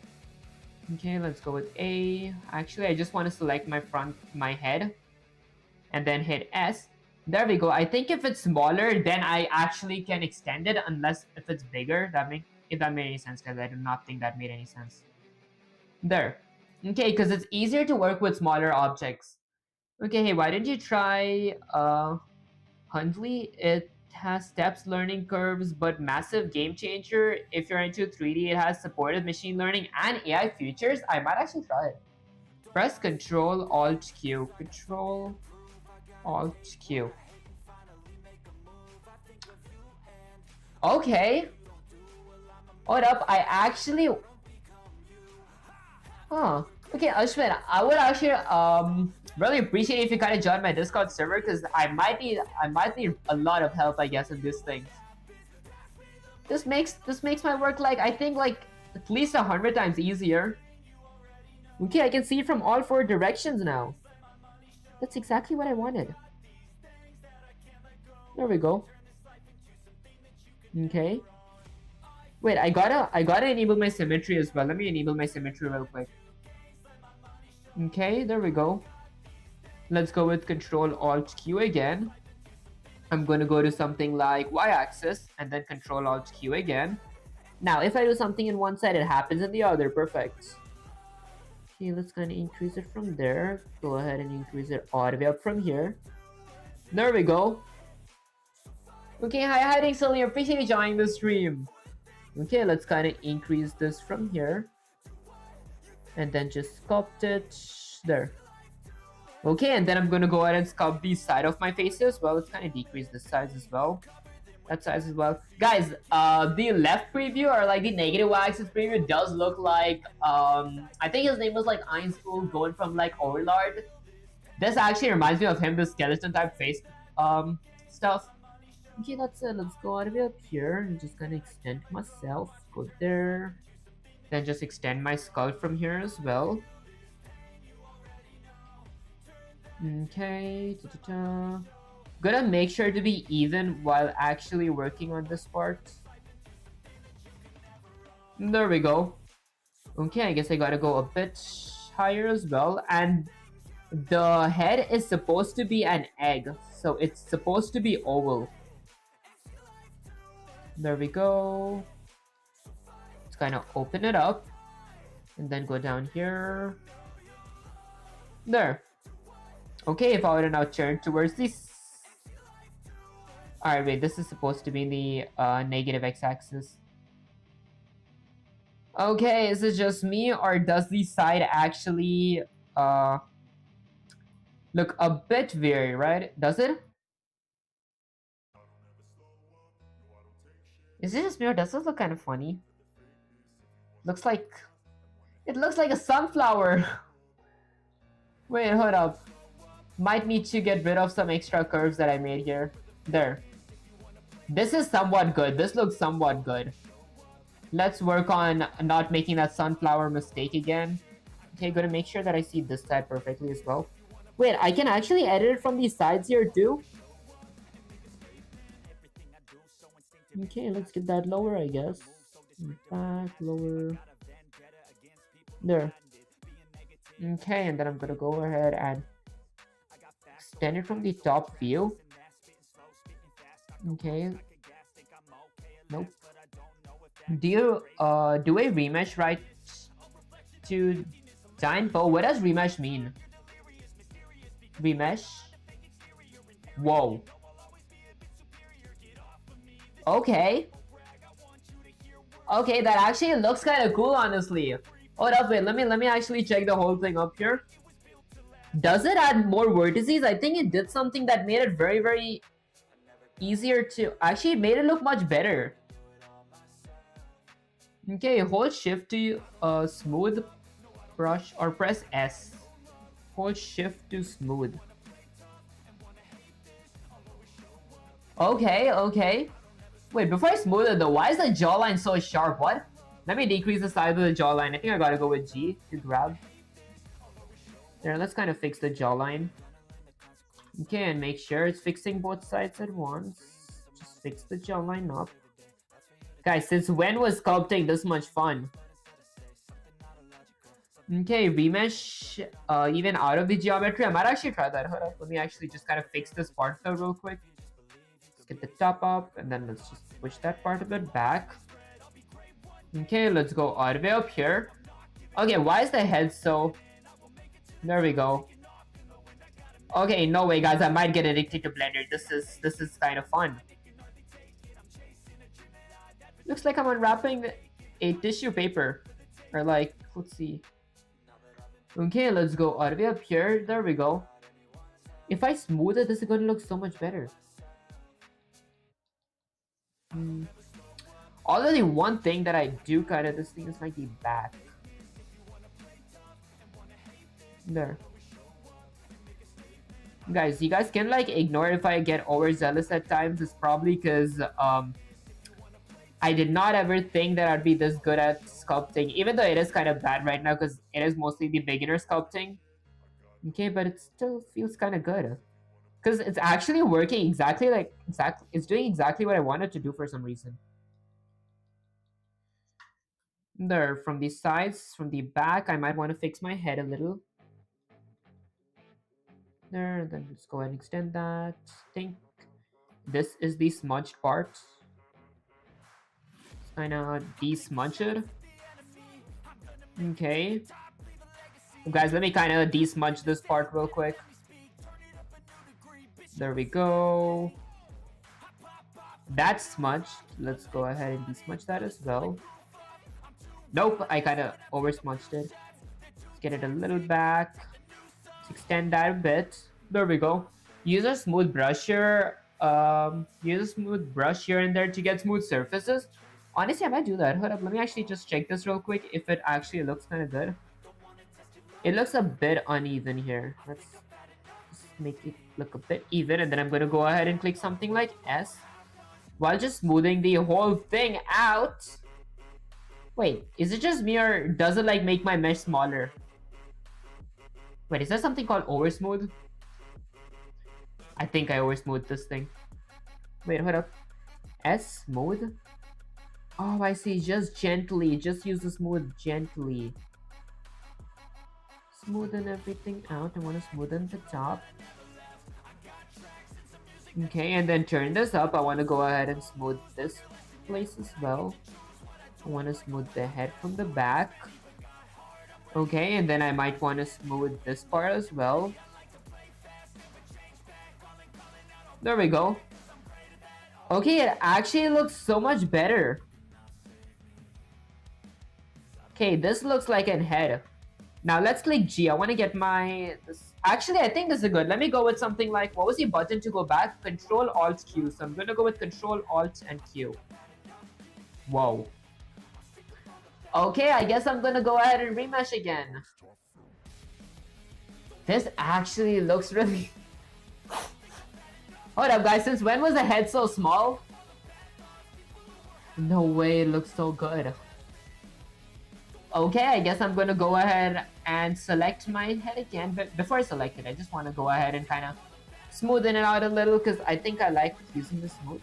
Okay, let's go with A. Actually, I just want to select my head. And then hit S. There we go. I think if it's smaller, then I actually can extend it, unless if it's bigger. If that made any sense, guys. I do not think that made any sense. There. Okay, because it's easier to work with smaller objects. Okay, hey, why didn't you try Hundley? It has steps, learning curves, but massive game changer. If you're into 3D, it has supported machine learning and AI features. I might actually try it. Press Control Alt Q. Control Alt Q. Okay. Hold up, I actually... Huh. Okay, Ashwin, I would actually really appreciate if you kind of join my Discord server, because I might need a lot of help, I guess, in these things. This makes my work, like, I think, like, at least 100 times easier. Okay, I can see from all 4 directions now. That's exactly what I wanted. There we go. Okay. Wait, I gotta enable my symmetry as well. Let me enable my symmetry real quick. Okay, there we go. Let's go with Control Alt Q again. I'm gonna go to something like Y-axis and then Control Alt Q again. Now, if I do something in one side, it happens in the other. Perfect. Okay, let's kind of increase it from there. Go ahead and increase it all the way up from here. There we go. Okay, hi, hiding Sully. Appreciate you joining the stream. Okay, let's kind of increase this from here. And then just sculpt it there. Okay, and then I'm gonna go ahead and sculpt the side of my face as well. Let's kind of decrease this size as well. That size as well. Guys, the left preview, or like the negative y-axis preview, does look like, I think his name was like Einstool going from like Overlord. This actually reminds me of him, the skeleton type face stuff. Okay, let's go all the way up here and just kind of extend myself. Go there. Then just extend my skull from here as well. Okay. Gonna make sure to be even while actually working on this part. There we go. Okay, I guess I gotta go a bit higher as well. And the head is supposed to be an egg, so it's supposed to be oval. There we go. Let's kind of open it up and then go down here. There. Okay, if I were to now turn towards this. Alright, wait, this is supposed to be the negative x-axis. Okay, is it just me, or does the side actually look a bit weird, right? Does it? Is it just me, or does this look kind of funny? It looks like a sunflower. Wait, hold up. Might need to get rid of some extra curves that I made here. There. This is somewhat good. This looks somewhat good. Let's work on not making that sunflower mistake again. Okay, gonna make sure that I see this side perfectly as well. Wait, I can actually edit it from these sides here too? Okay, let's get that lower, I guess. Back, lower. There. Okay, and then I'm gonna go ahead and extend it from the top view. Okay. Nope. Do a remesh right to Giant Bow? What does remesh mean? Remesh. Whoa. Okay. Okay, that actually looks kind of cool, honestly. Hold up, wait. Let me actually check the whole thing up here. Does it add more vertices? I think it did something that made it very easier to actually made it look much better. Okay, hold shift to smooth brush or press S. Hold shift to smooth. Okay. Wait, before I smooth it though, why is the jawline so sharp? What? Let me decrease the size of the jawline. I think I gotta go with G to grab. There, let's kind of fix the jawline. Okay, and make sure it's fixing both sides at once. Just fix the jawline up. Guys, since when was sculpting this much fun? Okay, remesh even out of the geometry. I might actually try that. Hold up, let me actually just kind of fix this part though real quick. Let's get the top up and then let's just push that part a bit back. Okay, let's go all the way up here. Okay, why is the head so... There we go. Okay, no way guys, I might get addicted to Blender. This is kind of fun. Looks like I'm unwrapping a tissue paper. Or like, let's see. Okay, let's go all the way up here. There we go. If I smooth it, this is gonna look so much better. Although the one thing that I do kind of this thing is like the back. There. Guys, you guys can like ignore if I get overzealous at times. It's probably because I did not ever think that I'd be this good at sculpting, even though it is kind of bad right now because it is mostly the beginner sculpting. Okay, but it still feels kind of good because it's actually working exactly it's doing exactly what I wanted to do for some reason. There, from the sides, from the back, I might want to fix my head a little. There, then let's go ahead and extend that. I think this is the smudge part. Kind of de-smudge it. Okay. Guys, let me kind of de-smudge this part real quick. There we go. That's smudged. Let's go ahead and de-smudge that as well. Nope, I kind of over-smudged it. Let's get it a little back. Let's extend that a bit. There we go. Use a smooth brush here. Use a smooth brush here and there to get smooth surfaces. Honestly, I might do that. Hold up, let me actually just check this real quick if it actually looks kind of good. It looks a bit uneven here. Let's just make it look a bit even, and then I'm going to go ahead and click something like S while just smoothing the whole thing out. Wait, is it just me or does it like make my mesh smaller? Wait, is there something called over smooth? I think I over smoothed this thing. Wait, hold up. S smooth? Oh, I see. Just gently. Just use the smooth gently. Smoothen everything out. I want to smoothen the top. Okay, and then turn this up. I want to go ahead and smooth this place as well. I want to smooth the head from the back. Okay, and then I might want to smooth this part as well. There we go. Okay, it actually looks so much better. Okay, this looks like a head. Now let's click G. I want to get my... Actually, I think this is good. Let me go with something like... What was the button to go back? Control Alt Q. So I'm going to go with Control Alt and Q. Whoa. Okay, I guess I'm going to go ahead and remesh again. This actually looks really... Hold up, guys. Since when was the head so small? No way, it looks so good. Okay, I guess I'm going to go ahead and select my head again. But before I select it, I just want to go ahead and kind of smoothen it out a little because I think I like using the smooth.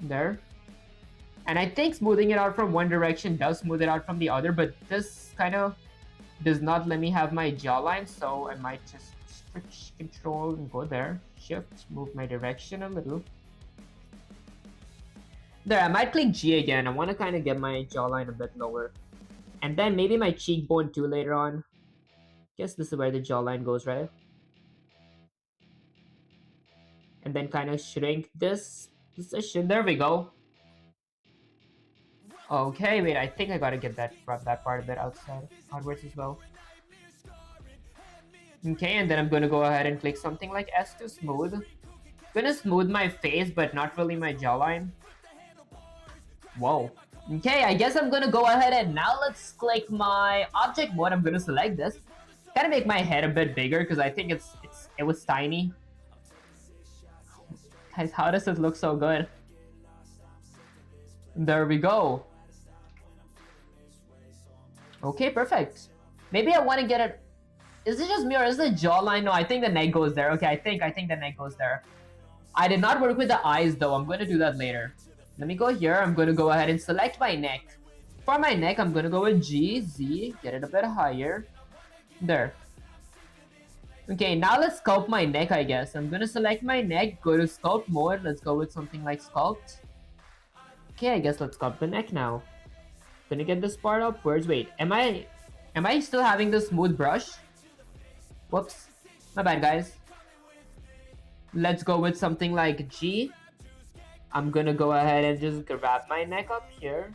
There. And I think smoothing it out from one direction does smooth it out from the other, but this kind of does not let me have my jawline, so I might just switch control and go there. Shift, move my direction a little. There, I might click G again. I want to kind of get my jawline a bit lower. And then maybe my cheekbone too later on. Guess this is where the jawline goes, right? And then kind of shrink this position. There we go. Okay, wait, I think I gotta get that from that part of it outside outwards as well. Okay, and then I'm gonna go ahead and click something like S to smooth. Gonna smooth my face, but not really my jawline. Whoa. Okay, I guess I'm gonna go ahead and now let's click my object mode. I'm gonna select this. Gotta make my head a bit bigger because I think it was tiny. Guys, how does it look so good? There we go. Okay, perfect. Maybe I want to get it. Is it just me or is the jawline? No, I think the neck goes there. Okay, I think the neck goes there. I did not work with the eyes though. I'm going to do that later. Let me go here. I'm going to go ahead and select my neck. For my neck, I'm going to go with G, Z, get it a bit higher. There. Okay, now let's sculpt my neck, I guess. I'm going to select my neck, go to sculpt mode. Let's go with something like sculpt. Okay, I guess let's sculpt the neck now. Gonna get this part upwards. Wait, am I still having the smooth brush? Whoops. My bad, guys. Let's go with something like G. I'm gonna go ahead and just grab my neck up here.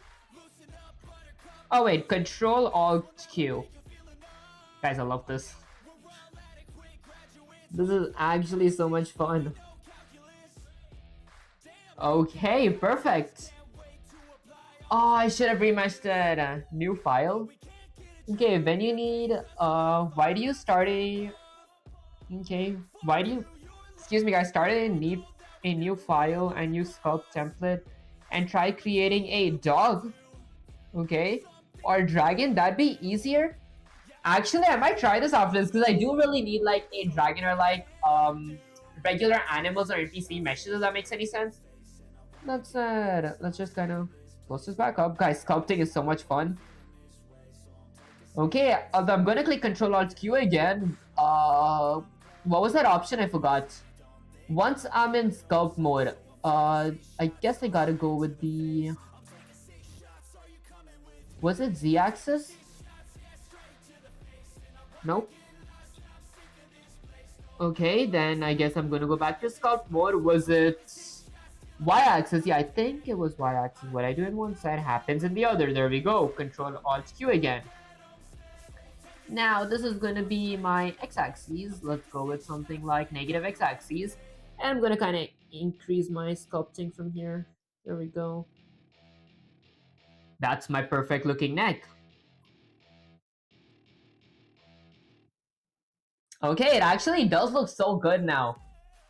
Oh wait, Control Alt Q. Guys, I love this. This is actually so much fun. Okay, perfect. Oh, I should have remeshed it. New file. Okay, when you need, why do you start a, okay, why do you, excuse me guys, start a new file and use sculpt template and try creating a dog, okay, or dragon, that'd be easier. Actually, I might try this after this because I do really need like a dragon or like, regular animals or NPC meshes, if that makes any sense. Let's just kind of close this back up. Guys, sculpting is so much fun. Okay, I'm gonna click Control Alt Q again. What was that option? I forgot. Once I'm in sculpt mode, I guess I gotta go with the. Was it Z-axis? Nope. Okay, then I guess I'm gonna go back to sculpt mode. Was it Y-axis? Yeah, I think it was Y-axis. What I do in one side happens in the other. There we go. Control Alt Q again. Now this is going to be my x-axis. Let's go with something like negative x-axis. And I'm going to kind of increase my sculpting from here. There we go. That's my perfect looking neck. Okay, it actually does look so good now.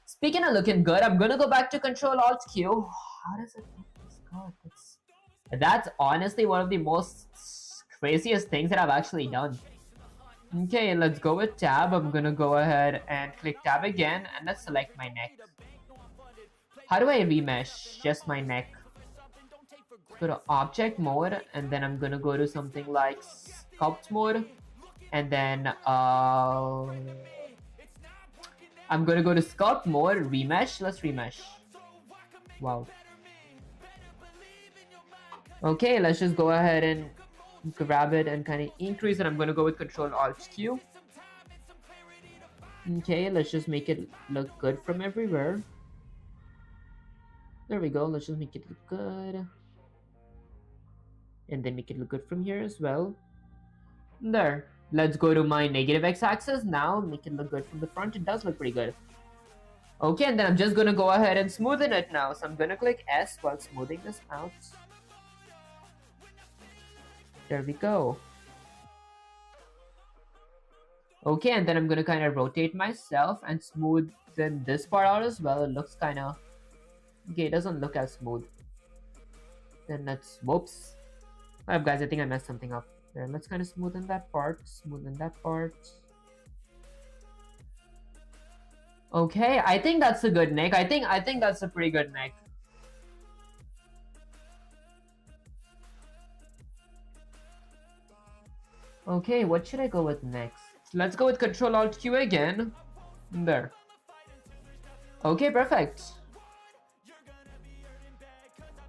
Speaking of looking good, I'm going to go back to Control Alt Q. How does it look this good? That's honestly one of the most craziest things that I've actually done. Okay, let's go with tab. I'm gonna go ahead and click tab again and let's select my neck. How do I remesh just my neck? Go to object mode and then I'm gonna go to something like sculpt mode and then I'm gonna go to sculpt mode, remesh. Let's remesh. Wow. Okay, let's just go ahead and grab it and kind of increase it. I'm going to go with Control Alt Q. Okay, let's just make it look good from everywhere. There we go. Let's just make it look good. And then make it look good from here as well. There. Let's go to my negative x-axis now. Make it look good from the front. It does look pretty good. Okay, and then I'm just going to go ahead and smoothen it now. So I'm going to click S while smoothing this out. There we go. Okay, and then I'm gonna kind of rotate myself and smoothen this part out as well. It looks kind of... Okay, it doesn't look as smooth. Then let's... Whoops. Alright guys, I think I messed something up. There, let's kind of smoothen that part. Smoothen that part. Okay, I think that's a good neck. I think that's a pretty good neck. Okay, what should I go with next? Let's go with Control Alt Q again. There. Okay, perfect.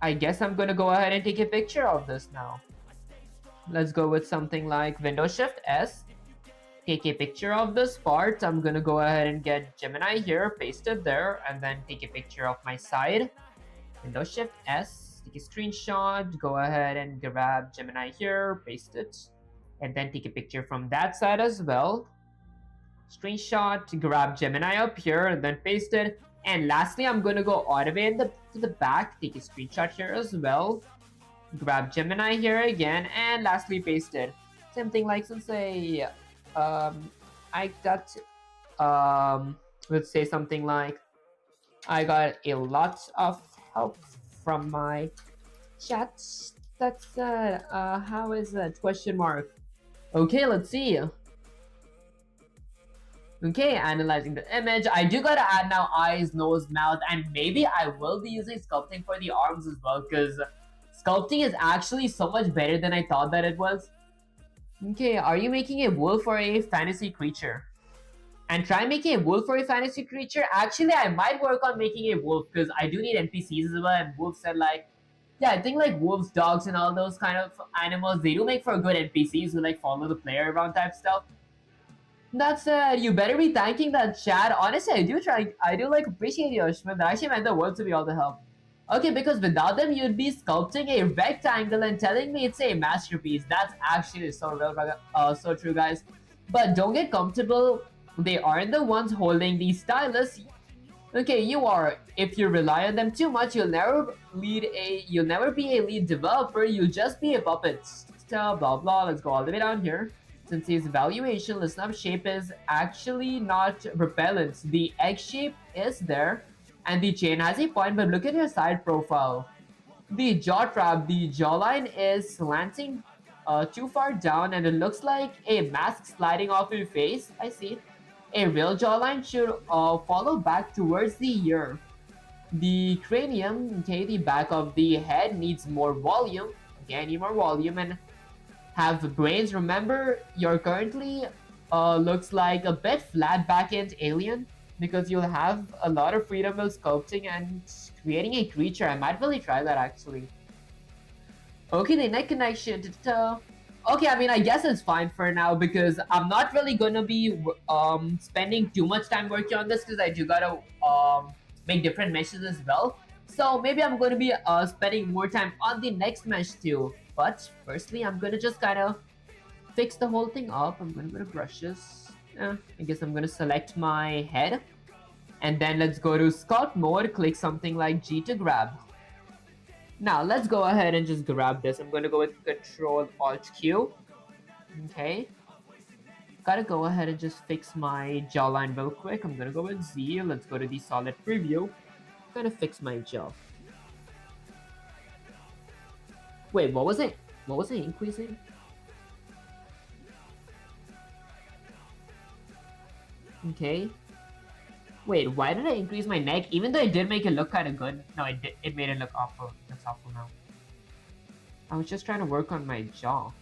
I guess I'm gonna go ahead and take a picture of this now. Let's go with something like Windows Shift S. take a picture of this part. I'm gonna go ahead and get Gemini here, paste it there, and then take a picture of my side. Windows Shift S, take a screenshot, go ahead and grab Gemini here, paste it, and then take a picture from that side as well. Screenshot, grab Gemini up here, and then paste it. And lastly, I'm gonna go all the way to the back, take a screenshot here as well. Grab Gemini here again, and lastly paste it. Same thing like let's say, I got, let's say something like, I got a lot of help from my chat. That's how is that? Question mark. Okay, let's see. Okay, analyzing the image. I do gotta add now eyes, nose, mouth, and maybe I will be using sculpting for the arms as well, because sculpting is actually so much better than I thought that it was. Okay, are you making a wolf or a fantasy creature? And try making a wolf or a fantasy creature. Actually, I might work on making a wolf because I do need NPCs as well. And wolves said like, yeah, I think like wolves, dogs, and all those kind of animals, they do make for good NPCs who like follow the player around type stuff. That said, you better be thanking that chat. Honestly, I do like appreciate you, Ashman. That actually meant the world to be all the help. Okay, because without them, you'd be sculpting a rectangle and telling me it's a masterpiece. That's actually so real, so true, guys. But don't get comfortable. They aren't the ones holding these stylus. Okay, you are. If you rely on them too much, you'll never be a lead developer. You'll just be a puppet. So blah blah. Let's go all the way down here. Since his valuation, listen up, shape is actually not repellent. The egg shape is there, and the chain has a point, but look at your side profile. The jaw trap, the jawline is slanting too far down, and it looks like a mask sliding off your face. I see. A real jawline should follow back towards the ear. The cranium, okay, the back of the head needs more volume. Okay, I need more volume, and have brains. Remember, you're currently looks like a bit flat back-end alien because you'll have a lot of freedom with sculpting and creating a creature. I might really try that actually. Okay, the neck connection. Okay, I mean, I guess it's fine for now because I'm not really gonna be spending too much time working on this because I do gotta make different meshes as well. So maybe I'm gonna be spending more time on the next mesh too. But firstly, I'm gonna just kind of fix the whole thing up. I'm gonna go to brushes. I guess I'm gonna select my head. And then let's go to sculpt mode, click something like G to grab. Now let's go ahead and just grab this. I'm gonna go with Control Alt Q. Okay. Gotta go ahead and just fix my jawline real quick. I'm gonna go with Z. Let's go to the solid preview. Gotta fix my jaw. Wait, what was it? What was it increasing? Okay. Wait, why did I increase my neck? Even though it did make it look kind of good. No, it made it look awful. That's awful now. I was just trying to work on my jaw.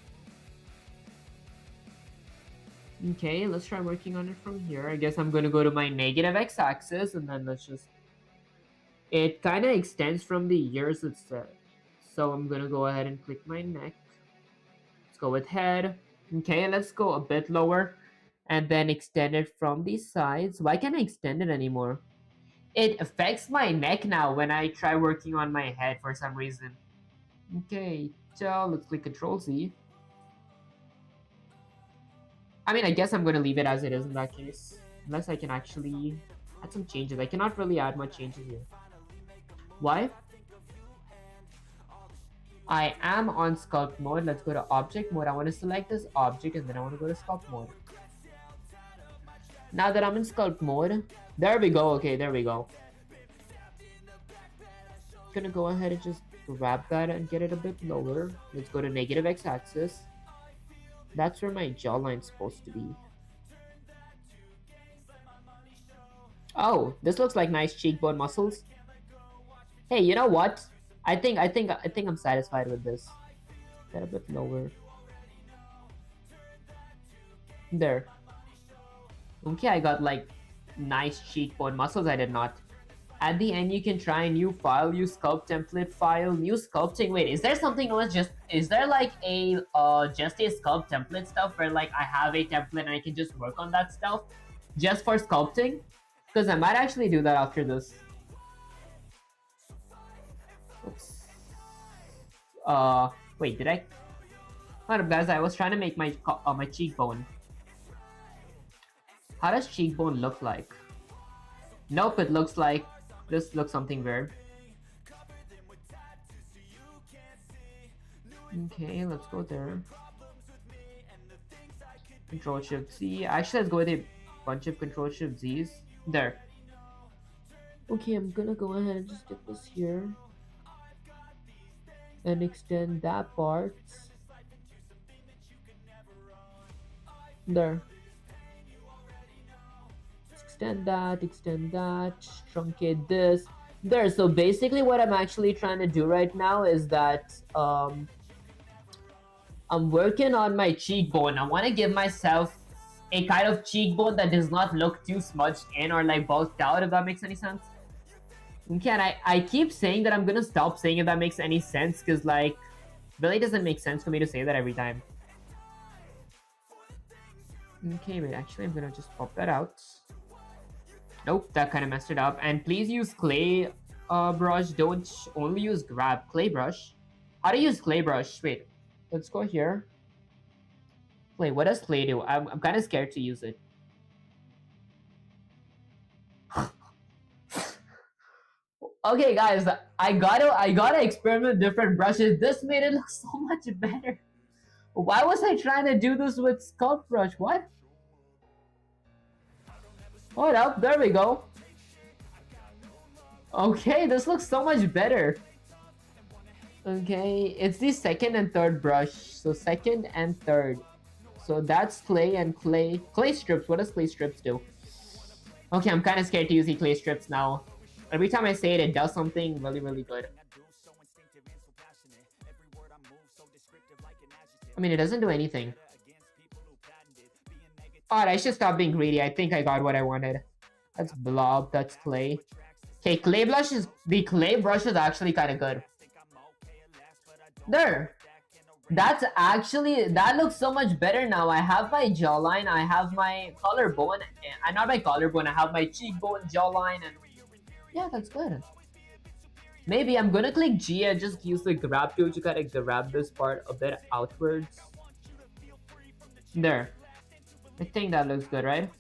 Okay, let's try working on it from here. I guess I'm going to go to my negative x-axis and then let's just... It kind of extends from the ears itself. So I'm going to go ahead and click my neck. Let's go with head. Okay, let's go a bit lower. And then extend it from the sides. Why can't I extend it anymore? It affects my neck now when I try working on my head for some reason. Okay, so let's click Control Z. I mean, I guess I'm going to leave it as it is in that case. Unless I can actually add some changes. I cannot really add much changes here. Why? I am on sculpt mode. Let's go to object mode. I want to select this object and then I want to go to sculpt mode. Now that I'm in sculpt mode, there we go. Okay, there we go. Gonna go ahead and just grab that and get it a bit lower. Let's go to negative x-axis. That's where my jawline's supposed to be. Oh, this looks like nice cheekbone muscles. Hey, you know what? I think I'm satisfied with this. Get a bit lower. There. Okay, I got like nice cheekbone muscles. I did not. At the end, you can try new file, use sculpt template file, new sculpting. Wait, is there something known as just, is there like a just a sculpt template stuff where like I have a template and I can just work on that stuff just for sculpting? Because I might actually do that after this. Oops. Wait, did I? Hold up, guys. I was trying to make my my cheekbone. How does cheekbone look like? Nope, it looks like this looks something weird. Okay, let's go there. Control Shift Z. Actually, let's go with a bunch of Control Shift Z's. There. Okay, I'm gonna go ahead and just get this here and extend that part. There. Extend that, truncate this. There, so basically what I'm actually trying to do right now is that I'm working on my cheekbone. I want to give myself a kind of cheekbone that does not look too smudged in or like bulked out, if that makes any sense. Okay, and I keep saying that I'm gonna stop saying if that makes any sense, because like, really doesn't make sense for me to say that every time. Okay, wait, actually I'm gonna just pop that out. Nope, that kind of messed it up. And please use clay brush. Don't only use grab clay brush. How to use clay brush? Wait, let's go here. Clay, what does clay do? I'm kind of scared to use it. Okay, guys, I gotta experiment with different brushes. This made it look so much better. Why was I trying to do this with sculpt brush? What? Hold up, there we go. Okay, this looks so much better. Okay, it's the second and third brush. So second and third. So that's clay and clay strips. What does clay strips do? Okay, I'm kind of scared to use the clay strips now. Every time I say it, it does something really, really good. I mean, it doesn't do anything. Alright, I should stop being greedy. I think I got what I wanted. That's blob, that's clay. Okay, the clay brush is actually kind of good. There. That looks so much better now. I have my jawline, I have my collarbone, and not my collarbone, I have my cheekbone, jawline, and yeah, that's good. Maybe I'm gonna click G and just use the grab tool to kind of grab this part a bit outwards. There. I think that looks good, right?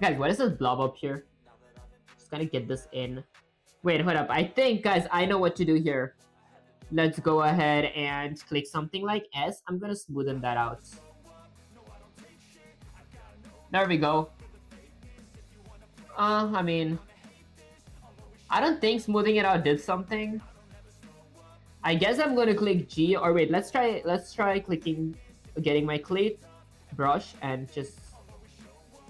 Guys, what is this blob up here? Just gotta get this in. Wait, hold up. I think, guys, I know what to do here. Let's go ahead and click something like S. I'm gonna smoothen that out. There we go. I mean, I don't think smoothing it out did something. I guess I'm gonna click G, or wait, let's try getting my clay brush and just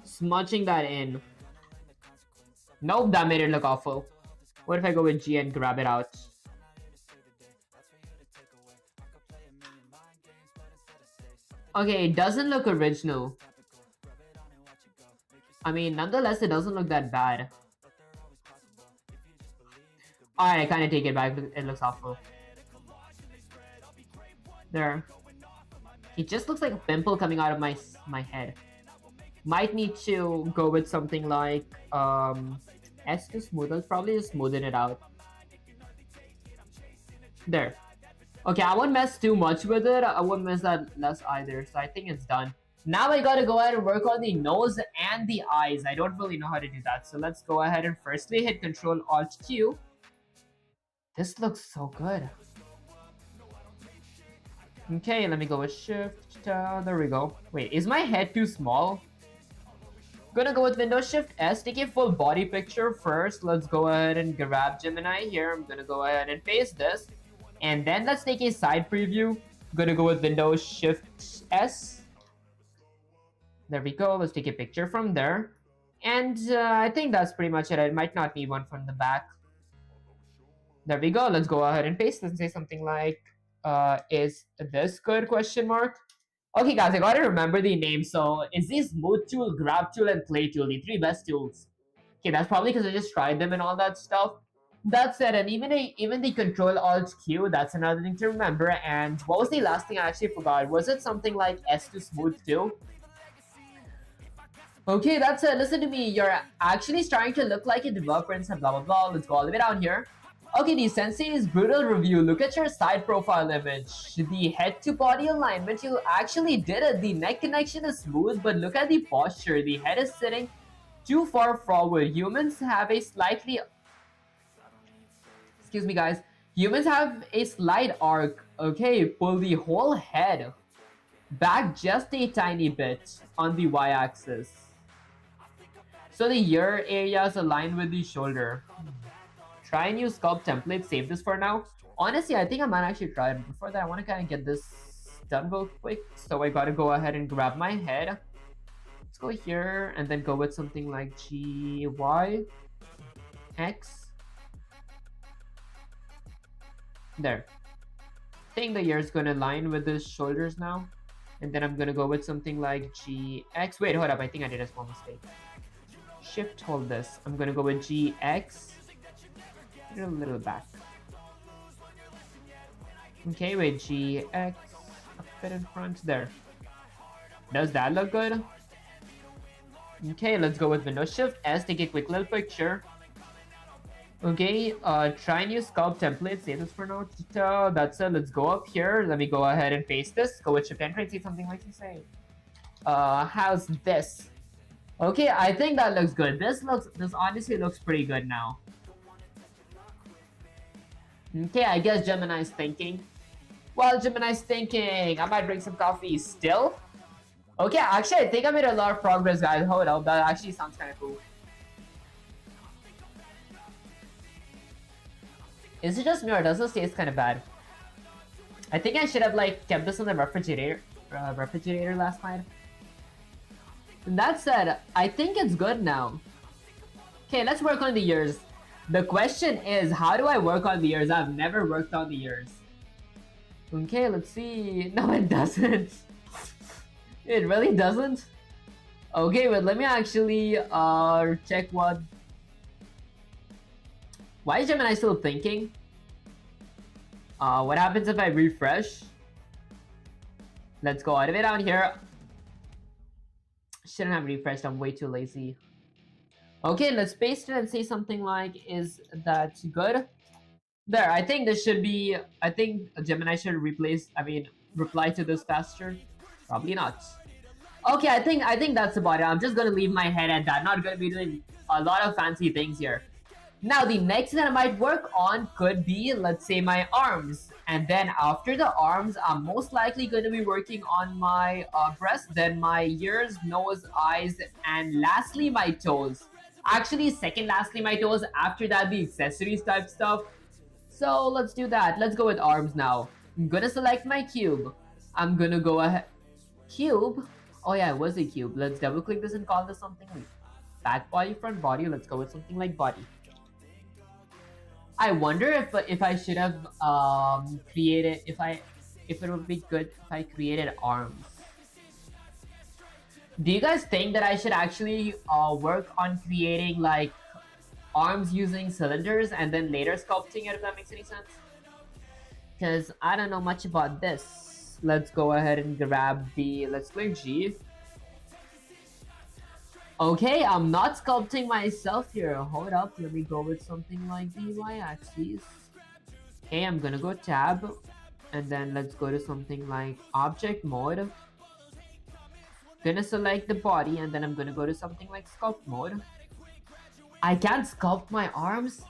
smudging that in. Nope, that made it look awful. What if I go with G and grab it out? Okay, it doesn't look original. I mean, nonetheless, it doesn't look that bad. Alright, I kind of take it back. It looks awful. There. It just looks like a pimple coming out of my head. Might need to go with something like S to smoothen. Probably just smoothen it out. There. Okay, I won't mess too much with it. I won't mess that less either. So I think it's done. Now I gotta go ahead and work on the nose and the eyes. I don't really know how to do that. So let's go ahead and firstly hit Control Alt Q. This looks so good. Okay, let me go with Shift. There we go. Wait, is my head too small? Gonna go with Windows Shift S. Take a full body picture first. Let's go ahead and grab Gemini here. I'm gonna go ahead and paste this. And then let's take a side preview. Gonna go with Windows Shift S. There we go. Let's take a picture from there. And I think that's pretty much it. I might not need one from the back. There we go. Let's go ahead and paste this and say something like, is this good, question mark? Okay, guys, I gotta remember the name. So it's the smooth tool, grab tool, and clay tool, the three best tools. Okay, that's probably because I just tried them and all that stuff. That said, and even the Control Alt Q, that's another thing to remember. And what was the last thing I actually forgot? Was it something like S to smooth too? Okay, that's it. Listen to me. You're actually starting to look like a developer and blah blah blah. Let's go all the way down here. Okay, the Sensei's brutal review. Look at your side profile image. The head to body alignment, you actually did it. The neck connection is smooth, but look at the posture. The head is sitting too far forward. Humans have a slightly, excuse me guys, humans have a slight arc. Okay, pull the whole head back just a tiny bit on the y-axis. So the ear area is aligned with the shoulder. Try and use sculpt template, save this for now. Honestly, I think I might actually try it. Before that, I want to kind of get this done real quick. So I gotta go ahead and grab my head. Let's go here and then go with something like G, Y, X. There. I think the ear is gonna align with the shoulders now. And then I'm gonna go with something like GX. Wait, hold up. I think I did a small mistake. Shift hold this. I'm gonna go with GX. Get a little back. Okay, wait, GX. A bit in front. There. Does that look good? Okay, let's go with Windows Shift S. Take a quick little picture. Okay, try and use sculpt template. Save this for now. That's it. Let's go up here. Let me go ahead and paste this. Go with Shift Enter and see something like you say. How's this? Okay, I think that looks good. This honestly looks pretty good now. Okay, I guess Gemini's thinking. Well, Gemini's thinking. I might drink some coffee still. Okay, actually, I think I made a lot of progress, guys. Hold up, that actually sounds kind of cool. Is it just me or does this taste kind of bad? I think I should have like kept this in the refrigerator last night. And that said, I think it's good now. Okay, let's work on the ears. The question is, how do I work on the ears? I've never worked on the ears. Okay, let's see. No, it doesn't. It really doesn't? Okay, but let me actually check what... Why is Gemini still thinking? What happens if I refresh? Let's go all the way down here. Shouldn't have refreshed, I'm way too lazy. Okay, let's paste it and say something like, is that good? There, I think this should be, I think Gemini should reply to this faster. Probably not. Okay, I think that's about it. I'm just gonna leave my head at that. Not gonna be doing a lot of fancy things here. Now, the next thing that I might work on could be, let's say, my arms. And then after the arms, I'm most likely going to be working on my breast, then my ears, nose, eyes, and lastly, my toes. Actually, second lastly, my toes. After that, the accessories type stuff. So let's do that. Let's go with arms now. I'm going to select my cube. I'm going to go ahead. Cube? Oh yeah, it was a cube. Let's double click this and call this something like back body, front body. Let's go with something like body. I wonder if I should have created if it would be good if I created arms. Do you guys think that I should actually work on creating like arms using cylinders and then later sculpting it, if that makes any sense? Because I don't know much about this. Let's go ahead and grab the, let's click G. Okay, I'm not sculpting myself here. Hold up, let me go with something like the y-axis. Okay, I'm gonna go tab, and then let's go to something like object mode. Gonna select the body, and then I'm gonna go to something like sculpt mode. I can't sculpt my arms?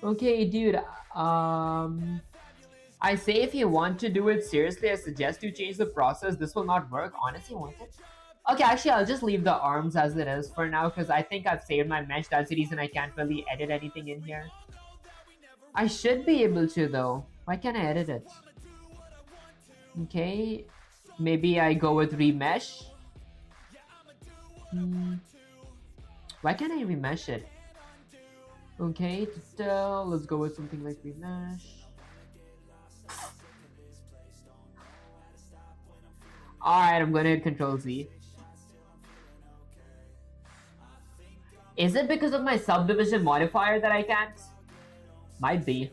Okay, dude, I say if you want to do it seriously, I suggest you change the process. This will not work, honestly, won't it? Okay, actually, I'll just leave the arms as it is for now because I think I've saved my mesh. That's the reason I can't really edit anything in here. I should be able to, though. Why can't I edit it? Okay, maybe I go with remesh. Why can't I remesh it? Okay, let's go with something like remesh. Alright, I'm gonna hit Control Z. Is it because of my subdivision modifier that I can't? Might be.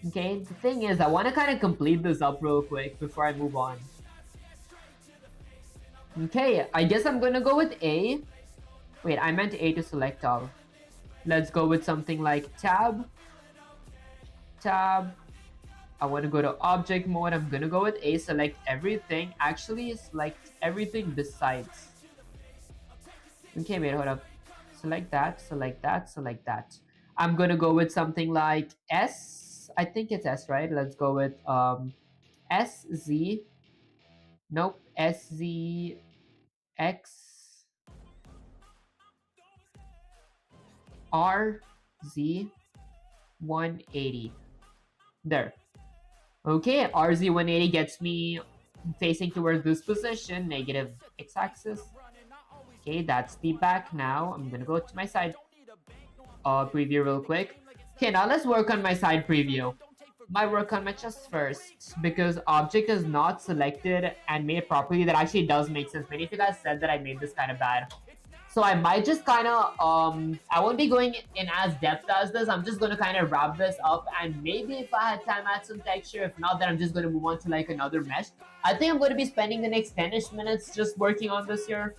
Okay, the thing is, I want to kind of complete this up real quick before I move on. Okay, I guess I'm gonna go with A. Wait, I meant A to select all. Let's go with something like tab. Tab. I want to go to object mode. I'm gonna go with A, select everything. Actually, select everything besides. Okay, wait, hold up. Select that, select that, select that. I'm gonna go with something like S. I think it's S, right? Let's go with SZ. Nope, SZX. RZ 180. There. Okay, RZ 180 gets me facing towards this position, negative x-axis. Okay, that's the back now. I'm gonna go to my side preview real quick. Okay, now let's work on my side preview. My work on my chest first, because object is not selected and made properly. That actually does make sense. Many of you guys said that I made this kind of bad. So I might just kind of, I won't be going in as depth as this. I'm just going to kind of wrap this up, and maybe if I had time, add some texture. If not, then I'm just going to move on to like another mesh. I think I'm going to be spending the next 10-ish minutes just working on this here.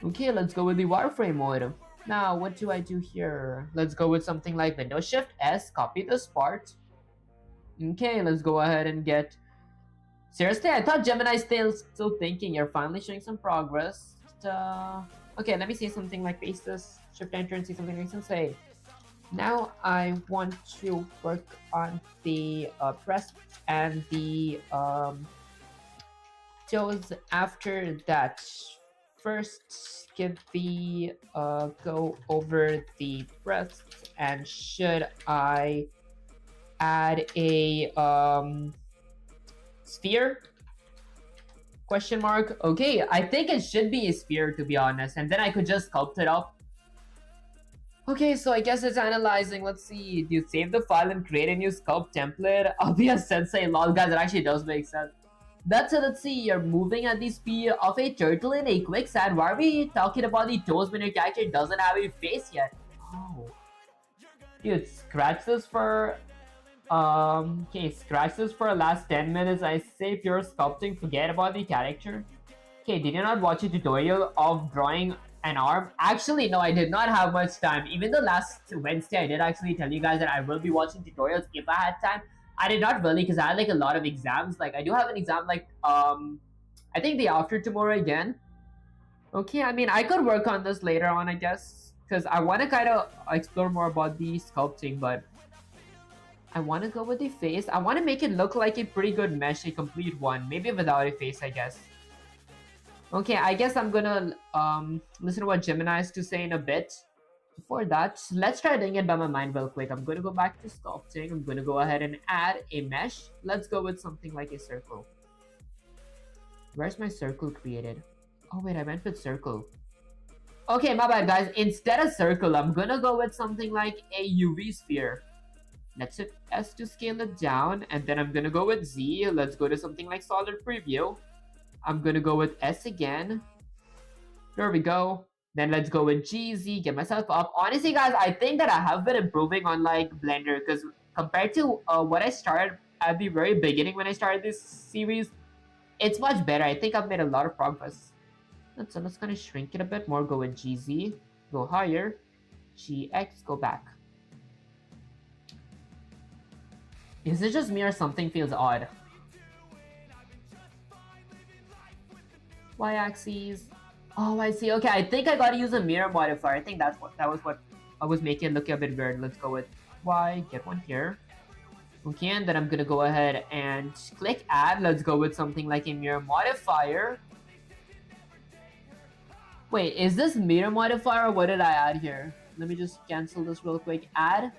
Okay, let's go with the wireframe mode. Now, what do I do here? Let's go with something like Windows Shift S, copy this part. Okay, let's go ahead and get... Seriously, I thought Gemini's still thinking. You're finally showing some progress. Okay, let me see something like paste this, shift enter, and see something like this. Say, now I want to work on the press and the toes after that. First, get the go over the breast, and should I add a sphere? Question mark. Okay, I think it should be a sphere, to be honest, and then I could just sculpt it up. Okay, so I guess it's analyzing. Let's see. Do you save the file and create a new sculpt template? I'll be a sensei. Lol, guys, it actually does make sense. That's it. Let's see. You're moving at the speed of a turtle in a quicksand. Why are we talking about the toes when your character doesn't have a face yet? Oh. Dude, scratch this for... okay, scratch this for the last 10 minutes. I say pure sculpting, forget about the character. Okay, did you not watch a tutorial of drawing an arm? Actually, no, I did not have much time. Even the last Wednesday, I did actually tell you guys that I will be watching tutorials if I had time. I did not really, because I had like a lot of exams. Like, I do have an exam like, I think the after tomorrow again. Okay, I mean, I could work on this later on, I guess, because I want to kind of explore more about the sculpting, but I want to go with the face. I want to make it look like a pretty good mesh, a complete one. Maybe without a face, I guess. Okay, I guess I'm gonna listen to what Gemini has to say in a bit. Before that, let's try doing it by my mind real quick. I'm gonna go back to sculpting. I'm gonna go ahead and add a mesh. Let's go with something like a circle. Where's my circle created? Oh wait, I meant with circle. Okay, my bad, guys. Instead of circle, I'm gonna go with something like a UV sphere. Let's hit S to scale it down, and then I'm gonna go with Z. Let's go to something like solid preview. I'm gonna go with S again. There we go. Then let's go with GZ, get myself up. Honestly, guys, I think that I have been improving on like Blender, because compared to what I started at the very beginning when I started this series, it's much better. I think I've made a lot of progress. So let's kind of shrink it a bit more. Go with GZ, go higher. GX, go back. Is it just me or something feels odd? Y-axis. Oh, I see. Okay, I think I gotta use a mirror modifier. I think that was what I was making it look a bit weird. Let's go with Y, get one here. Okay, and then I'm gonna go ahead and click add. Let's go with something like a mirror modifier. Wait, is this mirror modifier or what did I add here? Let me just cancel this real quick. Add.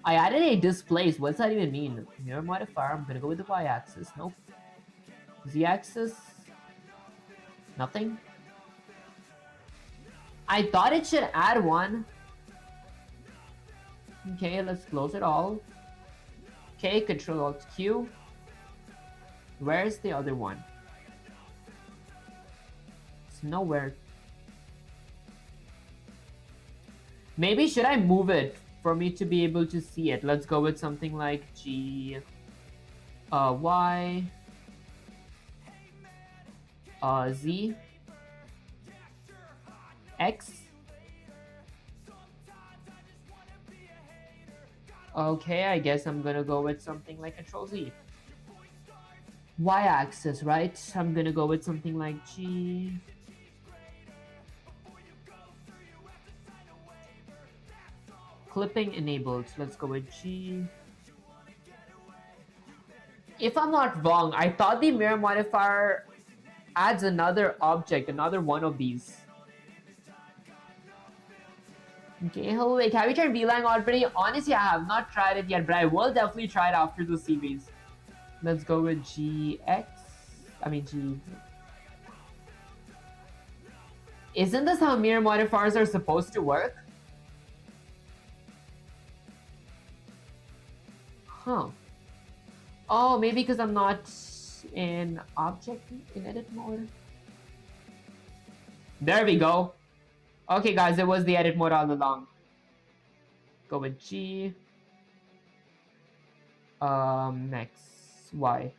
I added a displace. What's that even mean? Mirror modifier. I'm gonna go with the Y-axis. Nope. Z-axis. Nothing. I thought it should add one. Okay, let's close it all. Okay, Control Alt Q. Where's the other one? It's nowhere. Maybe should I move it for me to be able to see it? Let's go with something like G, Y, Z, X. Okay, I guess I'm gonna go with something like Control Z. Y-axis, right? I'm gonna go with something like G. Clipping enabled. Let's go with G. If I'm not wrong, I thought the mirror modifier adds another object, another one of these. Okay, hello, wait, have you tried VLang already? Honestly, I have not tried it yet, but I will definitely try it after the series. Let's go with GX. I mean, G. Isn't this how mirror modifiers are supposed to work? Huh. Oh, maybe because I'm not in object in edit mode. There we go. Okay, guys, it was the edit mode all along. Go with G. Next, Y.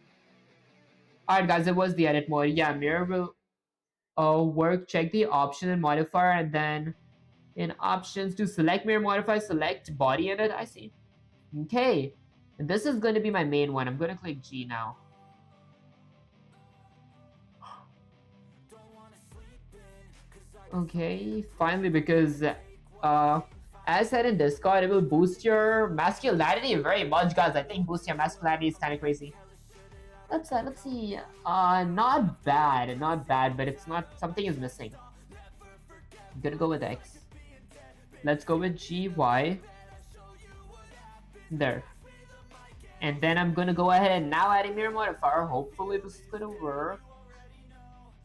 Alright, guys, it was the edit mode. Yeah, mirror will work. Check the option and modifier, and then in options to select mirror modifier, select body edit. I see. Okay, and this is going to be my main one. I'm going to click G now. Okay, finally, because as said in Discord, it will boost your masculinity very much, guys. I think boost your masculinity is kind of crazy. Let's see. Not bad, but it's not, something is missing. I'm gonna go with X. Let's go with G, Y. There. And then I'm gonna go ahead and now add a mirror modifier. Hopefully this is gonna work.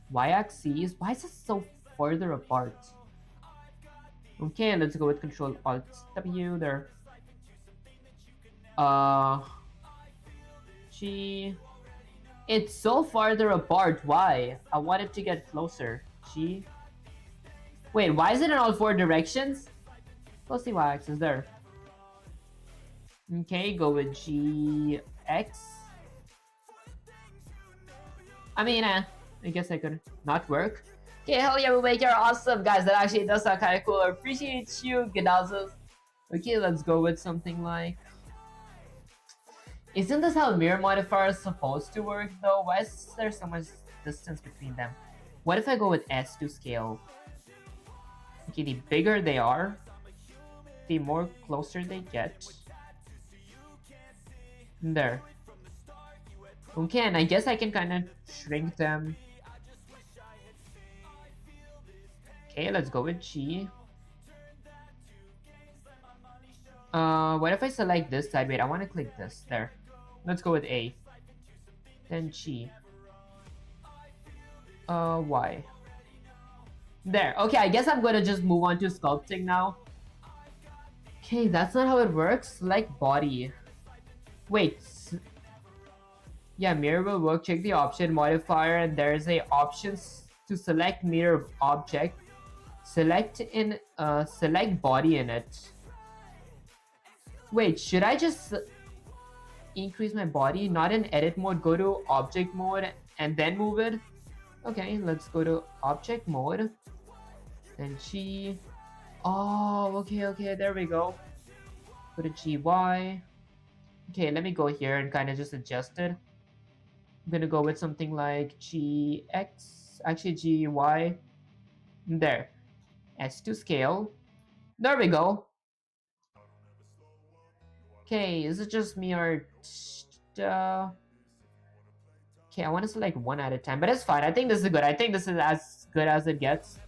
Y-axis. Why is this so further apart? Okay, let's go with Control Alt W there. G. It's so farther apart. Why? I want it to get closer. G. Wait, why is it in all four directions? Let's see Y-axis there. Okay, go with G, X. I mean, I guess I could not work. Okay, hell yeah, Wake, you're awesome, guys. That actually does sound kind of cool. I appreciate you, Gadazos. Okay, let's go with something like... Isn't this how mirror modifier is supposed to work, though? Why is there so much distance between them? What if I go with S to scale? Okay, the bigger they are, the more closer they get. There. Okay, and I guess I can kind of shrink them. Okay, let's go with G. What if I select this side? Wait, I want to click this. There. Let's go with A. Then G. Y. There. Okay, I guess I'm gonna just move on to sculpting now. Okay, that's not how it works. Select body. Wait. Yeah, mirror will work. Check the option modifier, and there's a options to select mirror object. Select body in it. Wait, should I just increase my body? Not in edit mode. Go to object mode and then move it. Okay, let's go to object mode. Then G. Oh, okay, there we go. Go to GY. Okay, let me go here and kind of just adjust it. I'm gonna go with something like GX. Actually, GY. There. S to scale. There we go. Okay, is it just me or... Okay, I want to select one at a time, but it's fine. I think this is good. I think this is as good as it gets.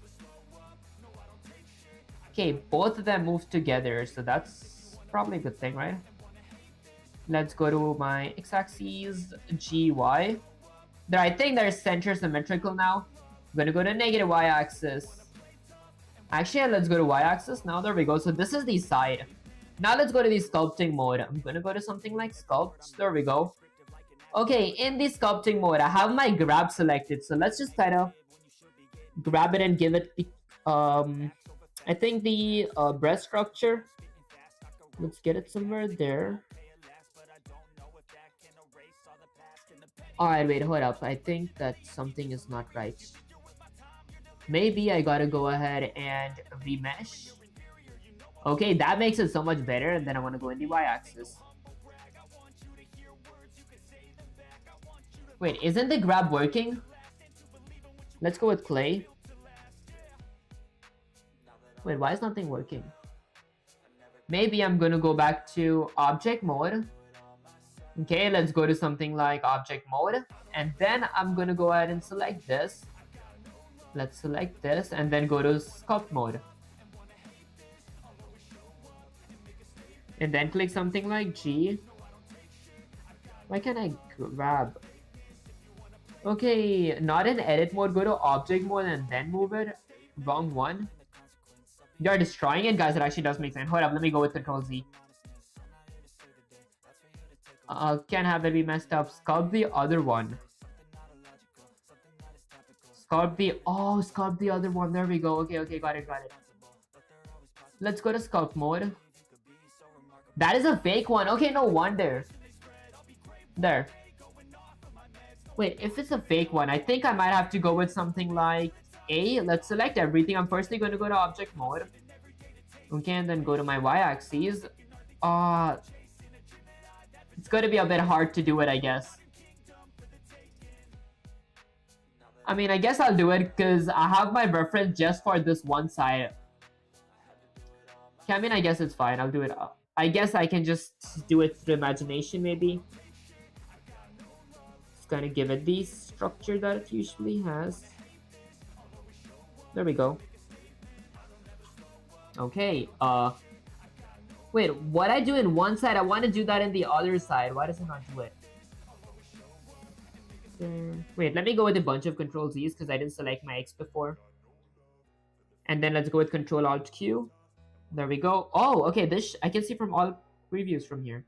Okay, both of them move together, so that's probably a good thing, right? Let's go to my x-axis, GY. There, I think they're center symmetrical now. I'm gonna go to negative y-axis. Actually, let's go to y-axis now. There we go. So this is the side. Now let's go to the sculpting mode. I'm gonna go to something like sculpt. There we go. Okay, in the sculpting mode, I have my grab selected. So let's just kind of grab it and give it the I think the breast structure, let's get it somewhere there. Alright, wait, hold up. I think that something is not right. Maybe I gotta go ahead and remesh. Okay, that makes it so much better, and then I want to go in the y-axis. Wait, isn't the grab working? Let's go with clay. Wait, why is nothing working? Maybe I'm gonna go back to object mode. Okay, let's go to something like object mode. And then I'm gonna go ahead and select this. Let's select this and then go to sculpt mode. And then click something like G. Why can't I grab? Okay, not in edit mode, go to object mode and then move it. Wrong one. You're destroying it, guys. It actually does make sense. Hold up, let me go with Control Z. Can't have it be messed up. Sculpt the other one. Sculpt the other one. There we go. Okay, got it. Let's go to sculpt mode. That is a fake one. Okay, no wonder. There. Wait, if it's a fake one, I think I might have to go with something like A. Let's select everything. I'm firstly going to go to object mode. Okay, and then go to my y-axis. It's going to be a bit hard to do it, I guess. I mean, I guess I'll do it because I have my reference just for this one side. Okay, I mean, I guess it's fine. I'll do it. I guess I can just do it through imagination, maybe. Just gonna give it the structure that it usually has. There we go. Okay, wait, what I do in one side, I want to do that in the other side. Why does it not do it? Wait, let me go with a bunch of Control Z's because I didn't select my X before. And then let's go with Control Alt Q. There we go. Oh, okay, this I can see from all previews from here.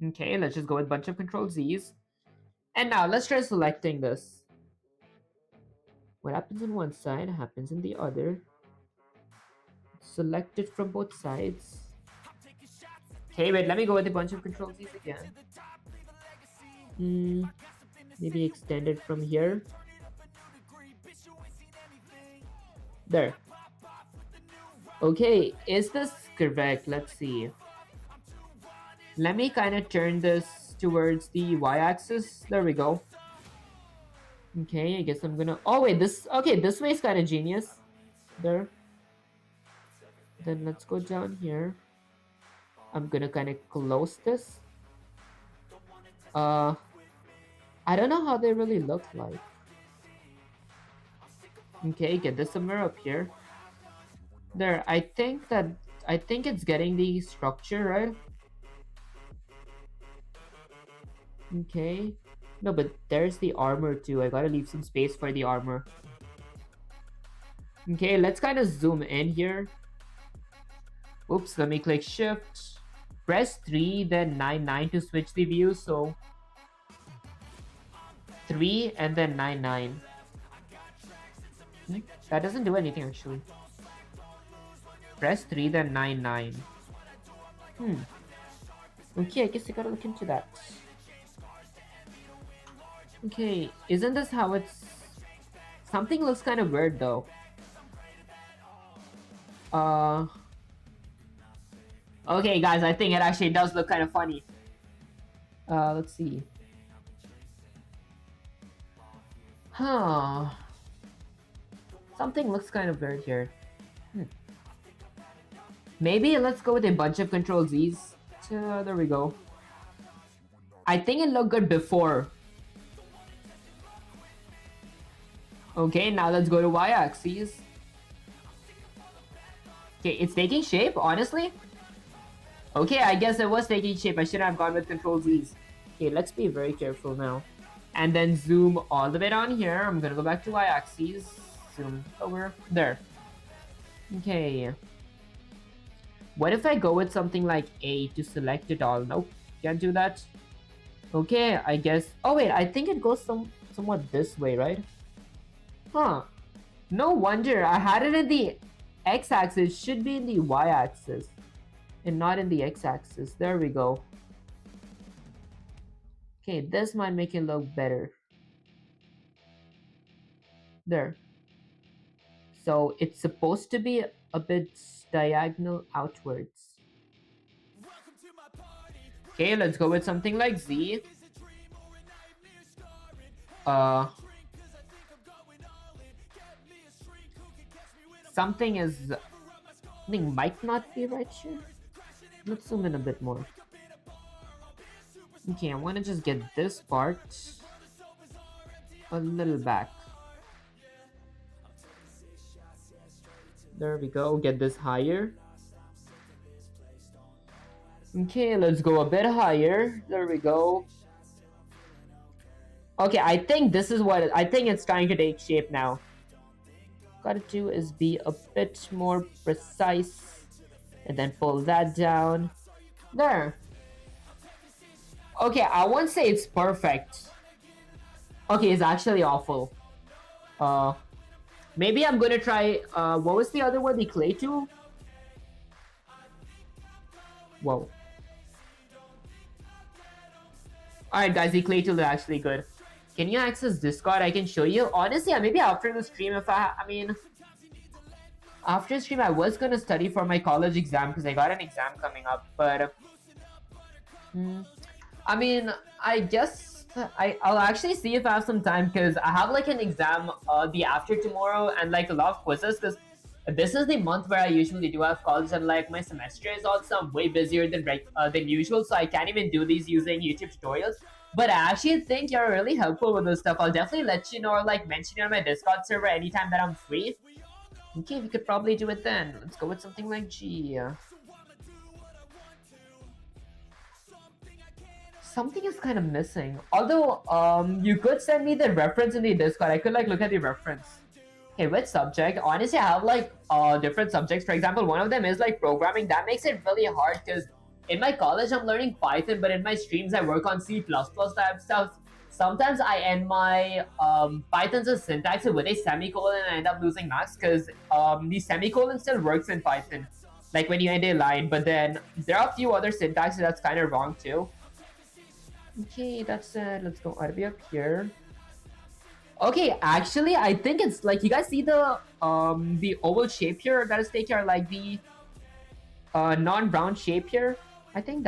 Okay, let's just go with a bunch of Control Z's. And now let's try selecting this. What happens on one side happens in the other. Select it from both sides. Okay, wait, let me go with a bunch of Control Z's again. Maybe extend it from here. There. Okay, is this correct? Let's see. Let me kind of turn this towards the y-axis. There we go. Okay, I guess I'm gonna... Oh, wait, this... Okay, this way is kind of genius. There. Then let's go down here. I'm gonna kind of close this. I don't know how they really look like. Okay, get this somewhere up here. There, I think it's getting the structure, right? Okay. No, but there's the armor too. I gotta leave some space for the armor. Okay, let's kind of zoom in here. Oops, let me click shift. Press 3, then 9 to switch the view. So 3 and then 9. That doesn't do anything actually. Press 3, then 9. Okay, I guess I gotta look into that. Okay, isn't this how it's... Something looks kind of weird though. Okay, guys, I think it actually does look kind of funny. Let's see. Huh. Something looks kind of weird here. Maybe let's go with a bunch of Control Z's. There we go. I think it looked good before. Okay, now let's go to y-axis. Okay, it's taking shape, honestly. Okay, I guess it was taking shape. I should have gone with Control Z's. Okay, let's be very careful now. And then zoom all the way down here. I'm gonna go back to y-axis. Zoom over there. Okay. What if I go with something like A to select it all? Nope, can't do that. Okay, I guess... Oh wait, I think it goes somewhat this way, right? Huh. No wonder I had it in the x-axis. Should be in the y-axis and not in the x-axis. There we go. Okay, this might make it look better. There. So it's supposed to be a bit diagonal outwards. Okay, let's go with something like Z. Something is... Something might not be right here. Let's zoom in a bit more. Okay, I want to just get this part a little back. There we go, get this higher. Okay, let's go a bit higher. There we go. Okay, I think this is what... I think it's trying to take shape now. Gotta do is be a bit more precise. And then pull that down. There. Okay, I won't say it's perfect. Okay, it's actually awful. Maybe I'm gonna try... what was the other one? The clay tool? Whoa. Alright guys, the clay tool is actually good. Can you access Discord? I can show you. Honestly, maybe after the stream, if I mean... After the stream, I was gonna study for my college exam because I got an exam coming up, but... I mean, I guess I'll actually see if I have some time because I have like an exam the after tomorrow and like a lot of quizzes because this is the month where I usually do have college and like my semester is also way busier than usual, so I can't even do these using YouTube tutorials. But I actually think you're really helpful with this stuff. I'll definitely let you know or like mention you on my Discord server anytime that I'm free. Okay, we could probably do it then. Let's go with something like G. Something is kind of missing. Although, you could send me the reference in the Discord. I could like look at the reference. Okay, which subject? Honestly, I have like different subjects. For example, one of them is like programming. That makes it really hard because in my college I'm learning Python, but in my streams I work on C++ type stuff. Sometimes I end my Python's syntax with a semicolon and I end up losing marks because the semicolon still works in Python. Like when you end a line, but then there are a few other syntaxes that's kind of wrong too. Okay, that's it. Let's go RB up here. Okay, actually, I think it's like you guys see the oval shape here that is taken, or like the non-brown shape here. I think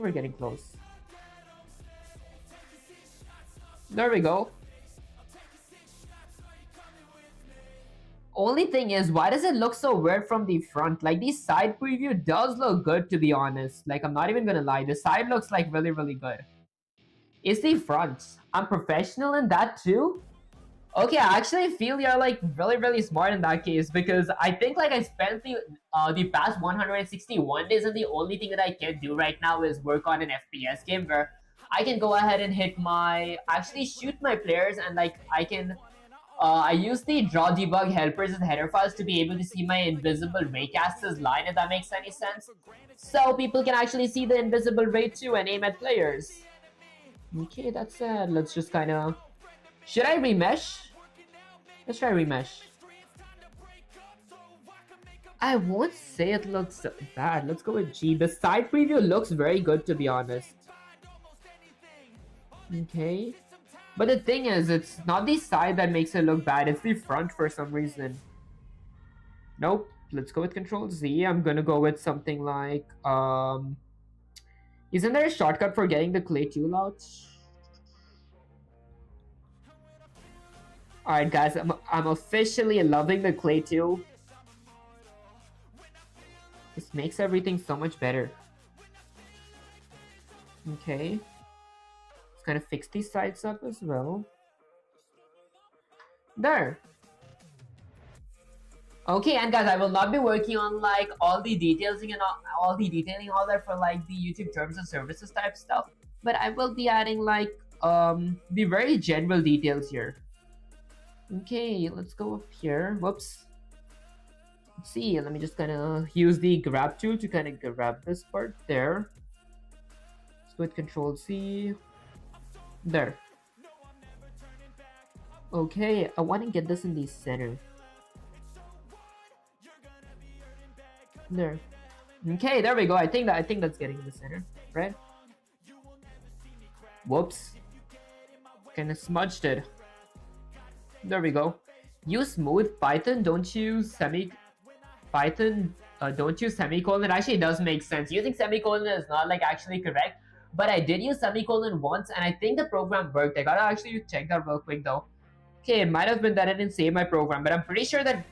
we're getting close. There we go. Only thing is, why does it look so weird from the front? Like the side preview does look good, to be honest. Like I'm not even gonna lie, the side looks like really, really good. It's the front. I'm professional in that too. Okay, I actually feel you're like really, really smart in that case because I think like I spent the past 161 days and the only thing that I can do right now is work on an FPS game where I can go ahead and actually shoot my players and like I use the draw debug helpers as header files to be able to see my invisible raycaster's line, if that makes any sense. So people can actually see the invisible ray too and aim at players. Okay, that's it. Let's just kind of... Should I remesh? Let's try remesh. I won't say it looks bad. Let's go with G. The side preview looks very good, to be honest. Okay. But the thing is, it's not the side that makes it look bad. It's the front for some reason. Nope. Let's go with Control Z. I'm gonna go with something like... Isn't there a shortcut for getting the clay tool out? Alright guys, I'm officially loving the clay tool. This makes everything so much better. Okay. Let's kind of fix these sides up as well. There. Okay, and guys, I will not be working on like all the detailing and all that for like the YouTube terms and services type stuff, but I will be adding like the very general details here. Okay, let's go up here. Whoops. Let's see. Let me just kind of use the grab tool to kind of grab this part there. Let's go with Control C. There. Okay, I want to get this in the center. There. Okay, there we go. I think that's getting in the center, right? Whoops. Kind of smudged it. There we go. Use smooth Python. Don't use Python. Don't use semicolon. It actually does make sense. Using semicolon is not like actually correct, but I did use semicolon once, and I think the program worked. I gotta actually check that real quick though. Okay, it might have been that I didn't save my program, but I'm pretty sure that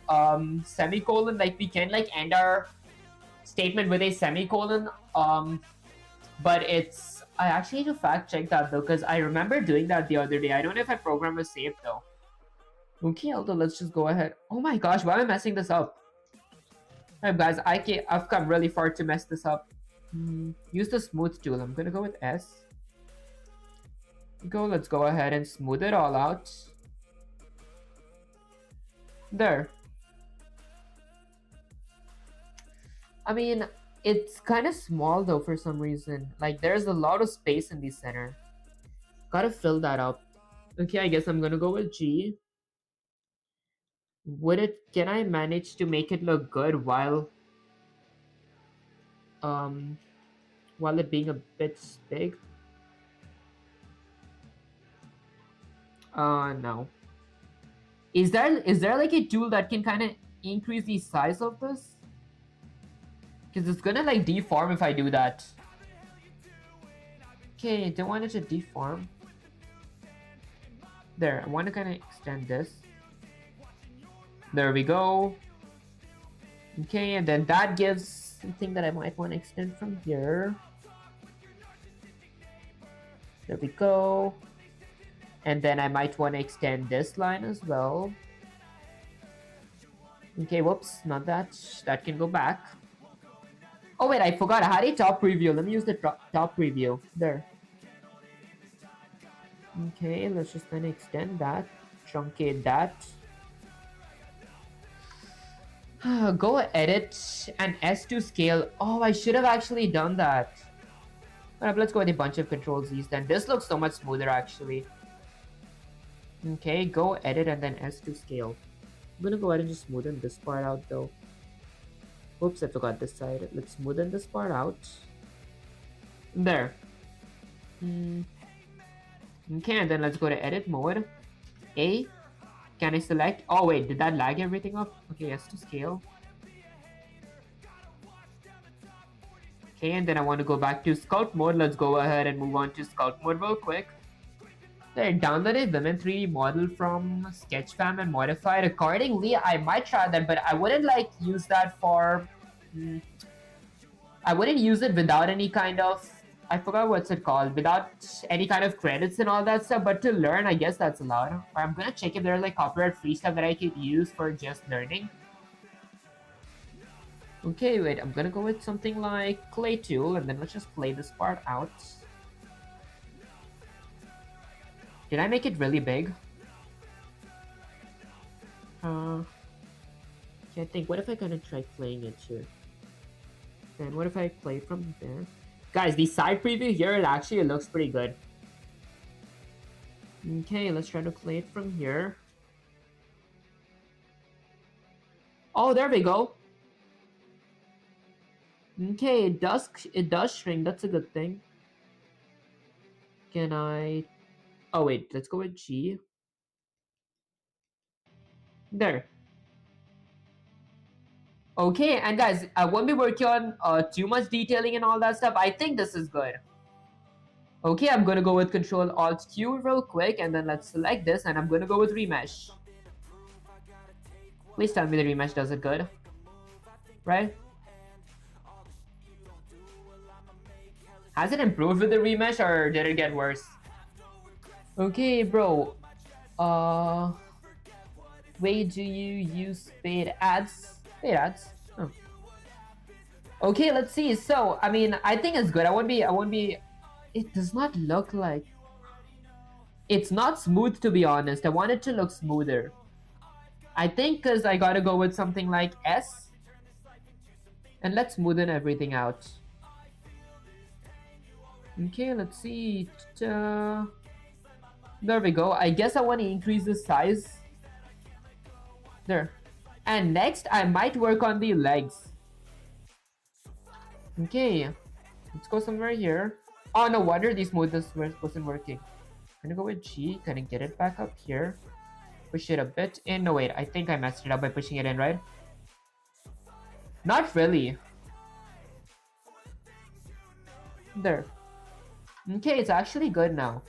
semicolon, like we can like end our statement with a semicolon. But it's I actually need to fact check that though, because I remember doing that the other day. I don't know if my program was saved though. Okay, although let's just go ahead. Oh my gosh, why am I messing this up? Alright guys, I've come really far to mess this up. Use the smooth tool. I'm gonna go with S. Let's go ahead and smooth it all out. There. I mean, it's kind of small though for some reason. Like there's a lot of space in the center. Gotta fill that up. Okay, I guess I'm gonna go with G. Can I manage to make it look good um while it being a bit big? No. Is there like a tool that can kind of increase the size of this? Because it's gonna like deform if I do that. Okay, don't want it to deform. There, I want to kind of extend this. There we go. Okay, and then that gives something that I might want to extend from here. There we go. And then I might want to extend this line as well. Okay, whoops, not that. That can go back. Oh wait, I forgot. I had a top preview. Let me use the top preview. There. Okay, let's just kind of extend that. Truncate that. Go edit and S to scale. Oh, I should have actually done that. Alright, let's go with a bunch of Control Z's then. This looks so much smoother actually. Okay, go edit and then S to scale. I'm gonna go ahead and just smoothen this part out though. Oops, I forgot this side. Let's smoothen this part out. There. Okay, and then let's go to edit mode. A. Can I select? Oh wait, did that lag everything up? Okay, yes, to scale. Okay, and then I want to go back to sculpt mode. Let's go ahead and move on to sculpt mode real quick. There, download a Women 3D model from Sketchfam and modify it accordingly. I might try that, but I wouldn't like use that for. I wouldn't use it without any kind of. I forgot what's it called. Without any kind of credits and all that stuff. But to learn, I guess that's allowed. Or I'm gonna check if there's like copyright free stuff that I could use for just learning. Okay, wait. I'm gonna go with something like clay tool, and then let's just play this part out. Did I make it really big? I think, what if I kind of try playing it here? Then what if I play from there? Guys, the side preview here, it actually looks pretty good. Okay, let's try to play it from here. Oh, there we go. Okay, it does shrink. That's a good thing. Can I? Oh wait, let's go with G. There. Okay, and guys, I won't be working on too much detailing and all that stuff. I think this is good. Okay, I'm gonna go with Control Alt Q real quick, and then let's select this, and I'm gonna go with Remesh. Please tell me the Remesh does it good. Right? Has it improved with the Remesh, or did it get worse? Okay, bro. Wait, do you use paid ads? Paid ads? Oh. Okay, let's see. So, I mean, I think it's good. I won't be. It does not look like. It's not smooth, to be honest. I want it to look smoother. I think because I gotta go with something like S. And let's smoothen everything out. Okay, let's see. There we go. I guess I want to increase the size. There. And next, I might work on the legs. Okay. Let's go somewhere here. Oh, no wonder the smoothness wasn't working. I'm gonna go with G. Gonna get it back up here. Push it a bit in. No, wait. I think I messed it up by pushing it in, right? Not really. There. Okay, it's actually good now.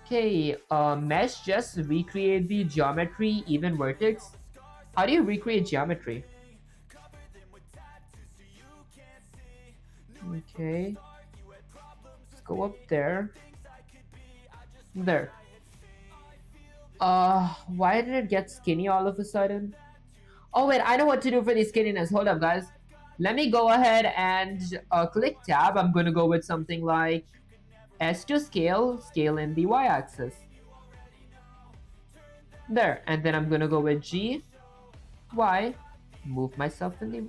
Okay, mesh just recreate the geometry, even vertex. How do you recreate geometry? Okay. Let's go up there. There. Why did it get skinny all of a sudden? Oh wait, I know what to do for the skinniness. Hold up, guys. Let me go ahead and click tab. I'm gonna go with something like S to scale, scale in the y-axis. There, and then I'm gonna go with G, Y, move myself in the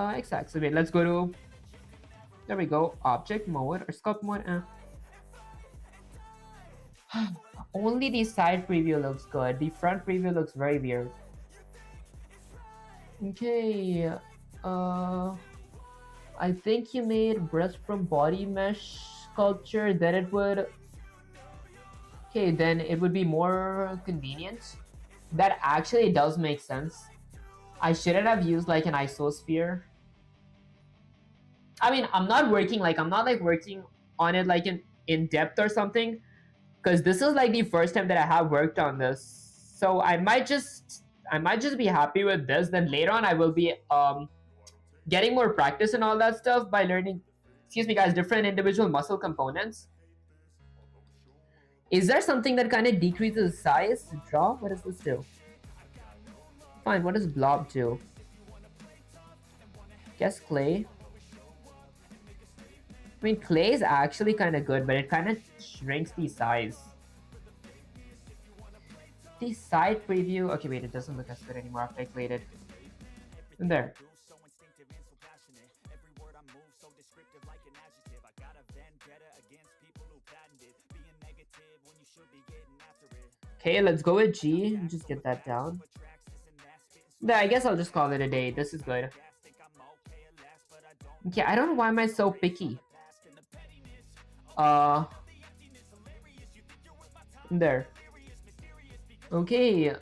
x-axis. Wait, let's go to, there we go, object mode or sculpt mode. Only the side preview looks good. The front preview looks very weird. Okay, I think he made breast from body mesh sculpture. Then it would. Okay, then it would be more convenient. That actually does make sense. I shouldn't have used like an isosphere. I mean, I'm not working on it like in depth or something, because this is like the first time that I have worked on this. So I might just be happy with this. Then later on I will be getting more practice and all that stuff by learning, excuse me guys, different individual muscle components. Is there something that kind of decreases size? Draw? What does this do? Fine, what does blob do? Guess clay. I mean, clay is actually kind of good, but it kind of shrinks the size. The side preview. Okay, wait, it doesn't look as good anymore after I clayed it. And there. Okay, let's go with G and just get that down. There, I guess I'll just call it a day. This is good. Okay, I don't know why am I so picky. There. Okay.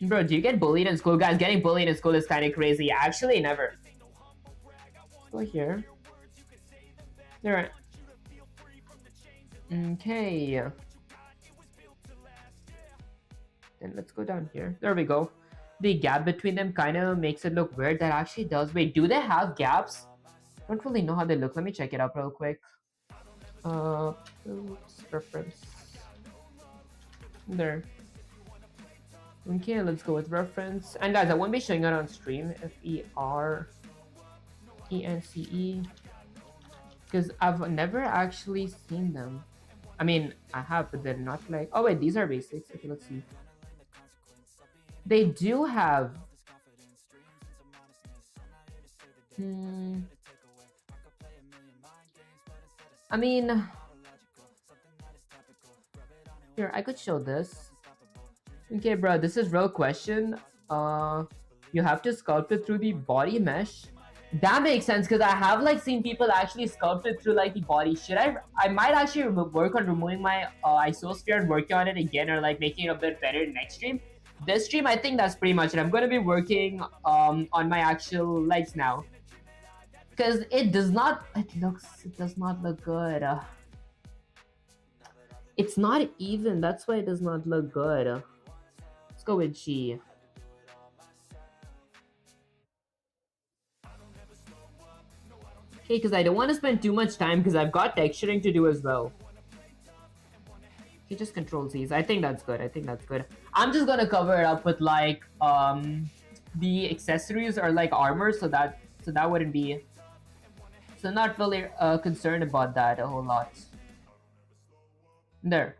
Bro, do you get bullied in school? Guys, getting bullied in school is kind of crazy. Actually, never. Let's go here. There. Okay. Then let's go down here. There we go. The gap between them kind of makes it look weird. That actually does. Wait, do they have gaps? I don't really know how they look. Let me check it out real quick. Oops, reference. There. Okay, let's go with reference. And guys, I won't be showing it on stream. FERENCE. Because I've never actually seen them. I mean, I have, but they're not like... Oh wait, these are basics. Okay, let's see. They do have... I mean... Here, I could show this. Okay, bro, this is real question. You have to sculpt it through the body mesh. That makes sense, because I have like seen people actually sculpt it through like the body. Should I might actually work on removing my isosphere and working on it again, or like making it a bit better next stream. This stream, I think that's pretty much it. I'm gonna be working on my actual legs now, because it does not look good. It's not even. That's why it does not look good. Let's go with G. Okay, because I don't want to spend too much time, because I've got texturing to do as well. Okay, just control Z's. I think that's good. I'm just gonna cover it up with like the accessories or like armor, so that wouldn't be. So not really concerned about that a whole lot. There.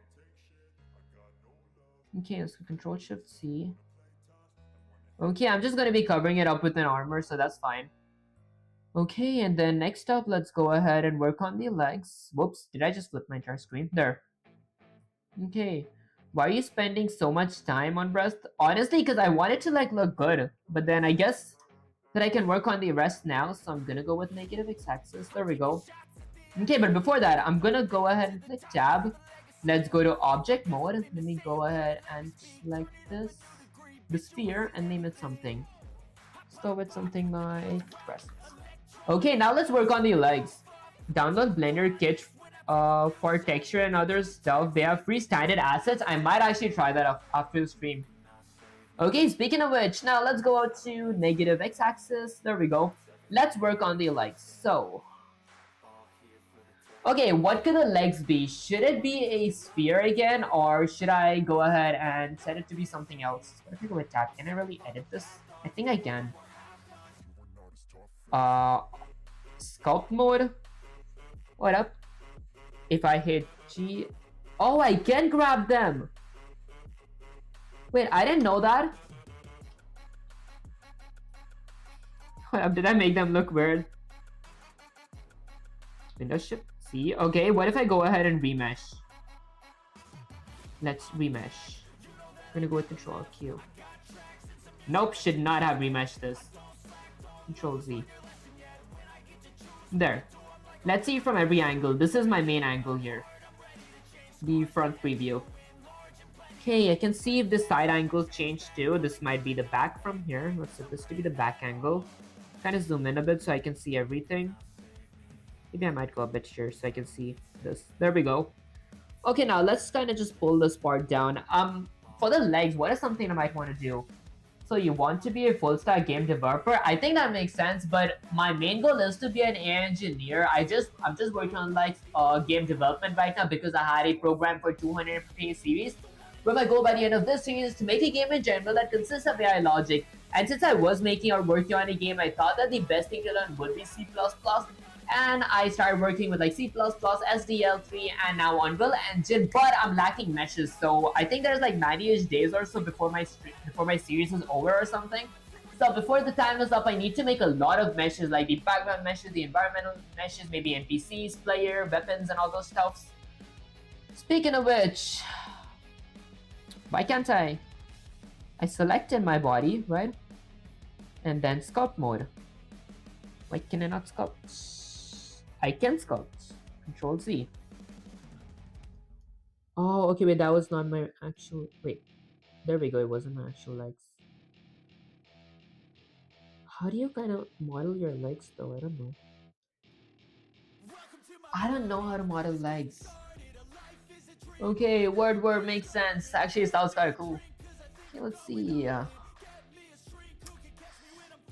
Okay, let's control shift C. Okay, I'm just gonna be covering it up with an armor, so that's fine. Okay, and then next up, let's go ahead and work on the legs. Whoops, did I just flip my entire screen? There. Okay. Why are you spending so much time on breast? Honestly, because I want it to like look good. But then I guess that I can work on the rest now. So I'm gonna go with negative x-axis. There we go. Okay, but before that, I'm gonna go ahead and click tab. Let's go to object mode. Let me go ahead and select the sphere, and name it something. Let's go with something like breasts. Okay, now let's work on the legs. Download Blender Kit for texture and other stuff. They have free standard assets. I might actually try that after the stream. Okay, speaking of which, now let's go out to negative x-axis. There we go. Let's work on the legs. So, okay, what could the legs be? Should it be a sphere again, or should I go ahead and set it to be something else? What if I go with tab? Can I really edit this? I think I can. Uh, Sculpt mode. What up? If I hit G... Oh, I can grab them! Wait, I didn't know that. Did I make them look weird? Windows Shift C. Okay, what if I go ahead and remesh? Let's remesh. I'm gonna go with Control Q. Nope, should not have remeshed this. Control Z. There. Let's see from every angle. This is my main angle here. The front preview. Okay, I can see if the side angles change too. This might be the back from here. Let's set this to be the back angle. Kind of zoom in a bit so I can see everything. Maybe I might go a bit here so I can see this. There we go. Okay, now let's kind of just pull this part down. For the legs, what is something I might want to do? So you want to be a full stack game developer? I think that makes sense, but my main goal is to be an AI engineer. I'm just working on like game development right now because I had a program for 250 series. Where my goal by the end of this series is to make a game in general that consists of AI logic. And since I was making or working on a game, I thought that the best thing to learn would be C++. And I started working with like C++, SDL3, and now Unreal Engine, but I'm lacking meshes. So I think there's like 90-ish days or so before my series is over or something. So before the time is up, I need to make a lot of meshes, like the background meshes, the environmental meshes, maybe NPCs, player, weapons, and all those stuffs. Speaking of which, why can't I selected my body, right? And then sculpt mode. Why can I not sculpt? I can sculpt. Control Z. Oh, okay, wait, that was not my actual... Wait, there we go, it wasn't my actual legs. How do you kind of model your legs, though? I don't know. I don't know how to model legs. Okay, word makes sense. Actually, it sounds kind of cool. Okay, let's see.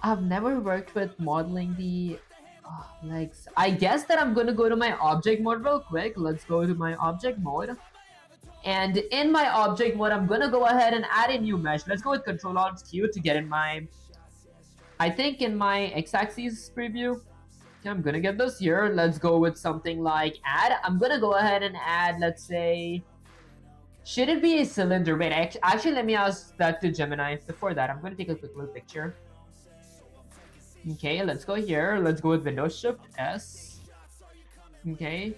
I've never worked with modeling the legs. I guess that I'm gonna go to my object mode real quick. Let's go to my object mode. And in my object mode, I'm gonna go ahead and add a new mesh. Let's go with Control Alt Q to get in my... I think in my x-axis preview. Okay, I'm gonna get this here. Let's go with something like add. I'm gonna go ahead and add, let's say... Should it be a cylinder? Wait, actually, let me ask that to Gemini. Before that, I'm gonna take a quick little picture. Okay, let's go here. Let's go with Windows Shift S. Okay,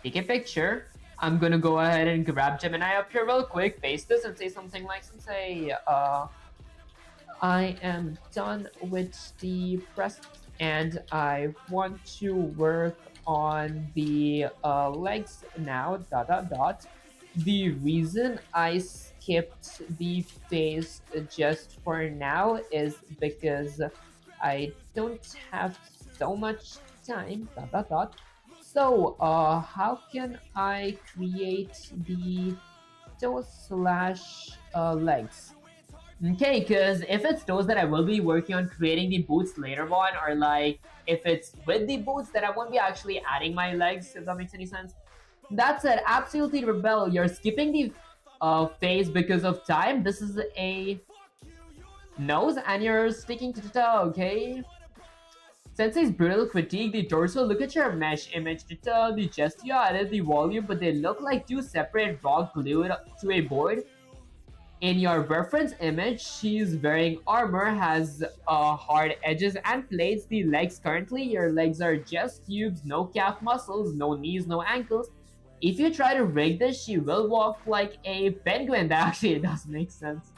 take a picture. I'm gonna go ahead and grab Gemini up here real quick, paste this, and say something like, I am done with the press and I want to work on the legs now, ... The reason I skipped the phase just for now is because I don't have so much time, ... So, how can I create the toe slash legs? Okay, because if it's those that I will be working on creating the boots later on, or like if it's with the boots, then I won't be actually adding my legs, if that makes any sense. That said, absolutely rebel. You're skipping the phase because of time. This is a nose, and you're sticking to the toe, okay? Sensei's brutal critique, the torso, look at your mesh image, the chest you added, the volume, but they look like two separate rocks glued to a board. In your reference image, she's wearing armor, has hard edges and plates. The legs currently, your legs are just cubes, no calf muscles, no knees, no ankles. if you try to rig this, she will walk like a penguin. That actually does make sense.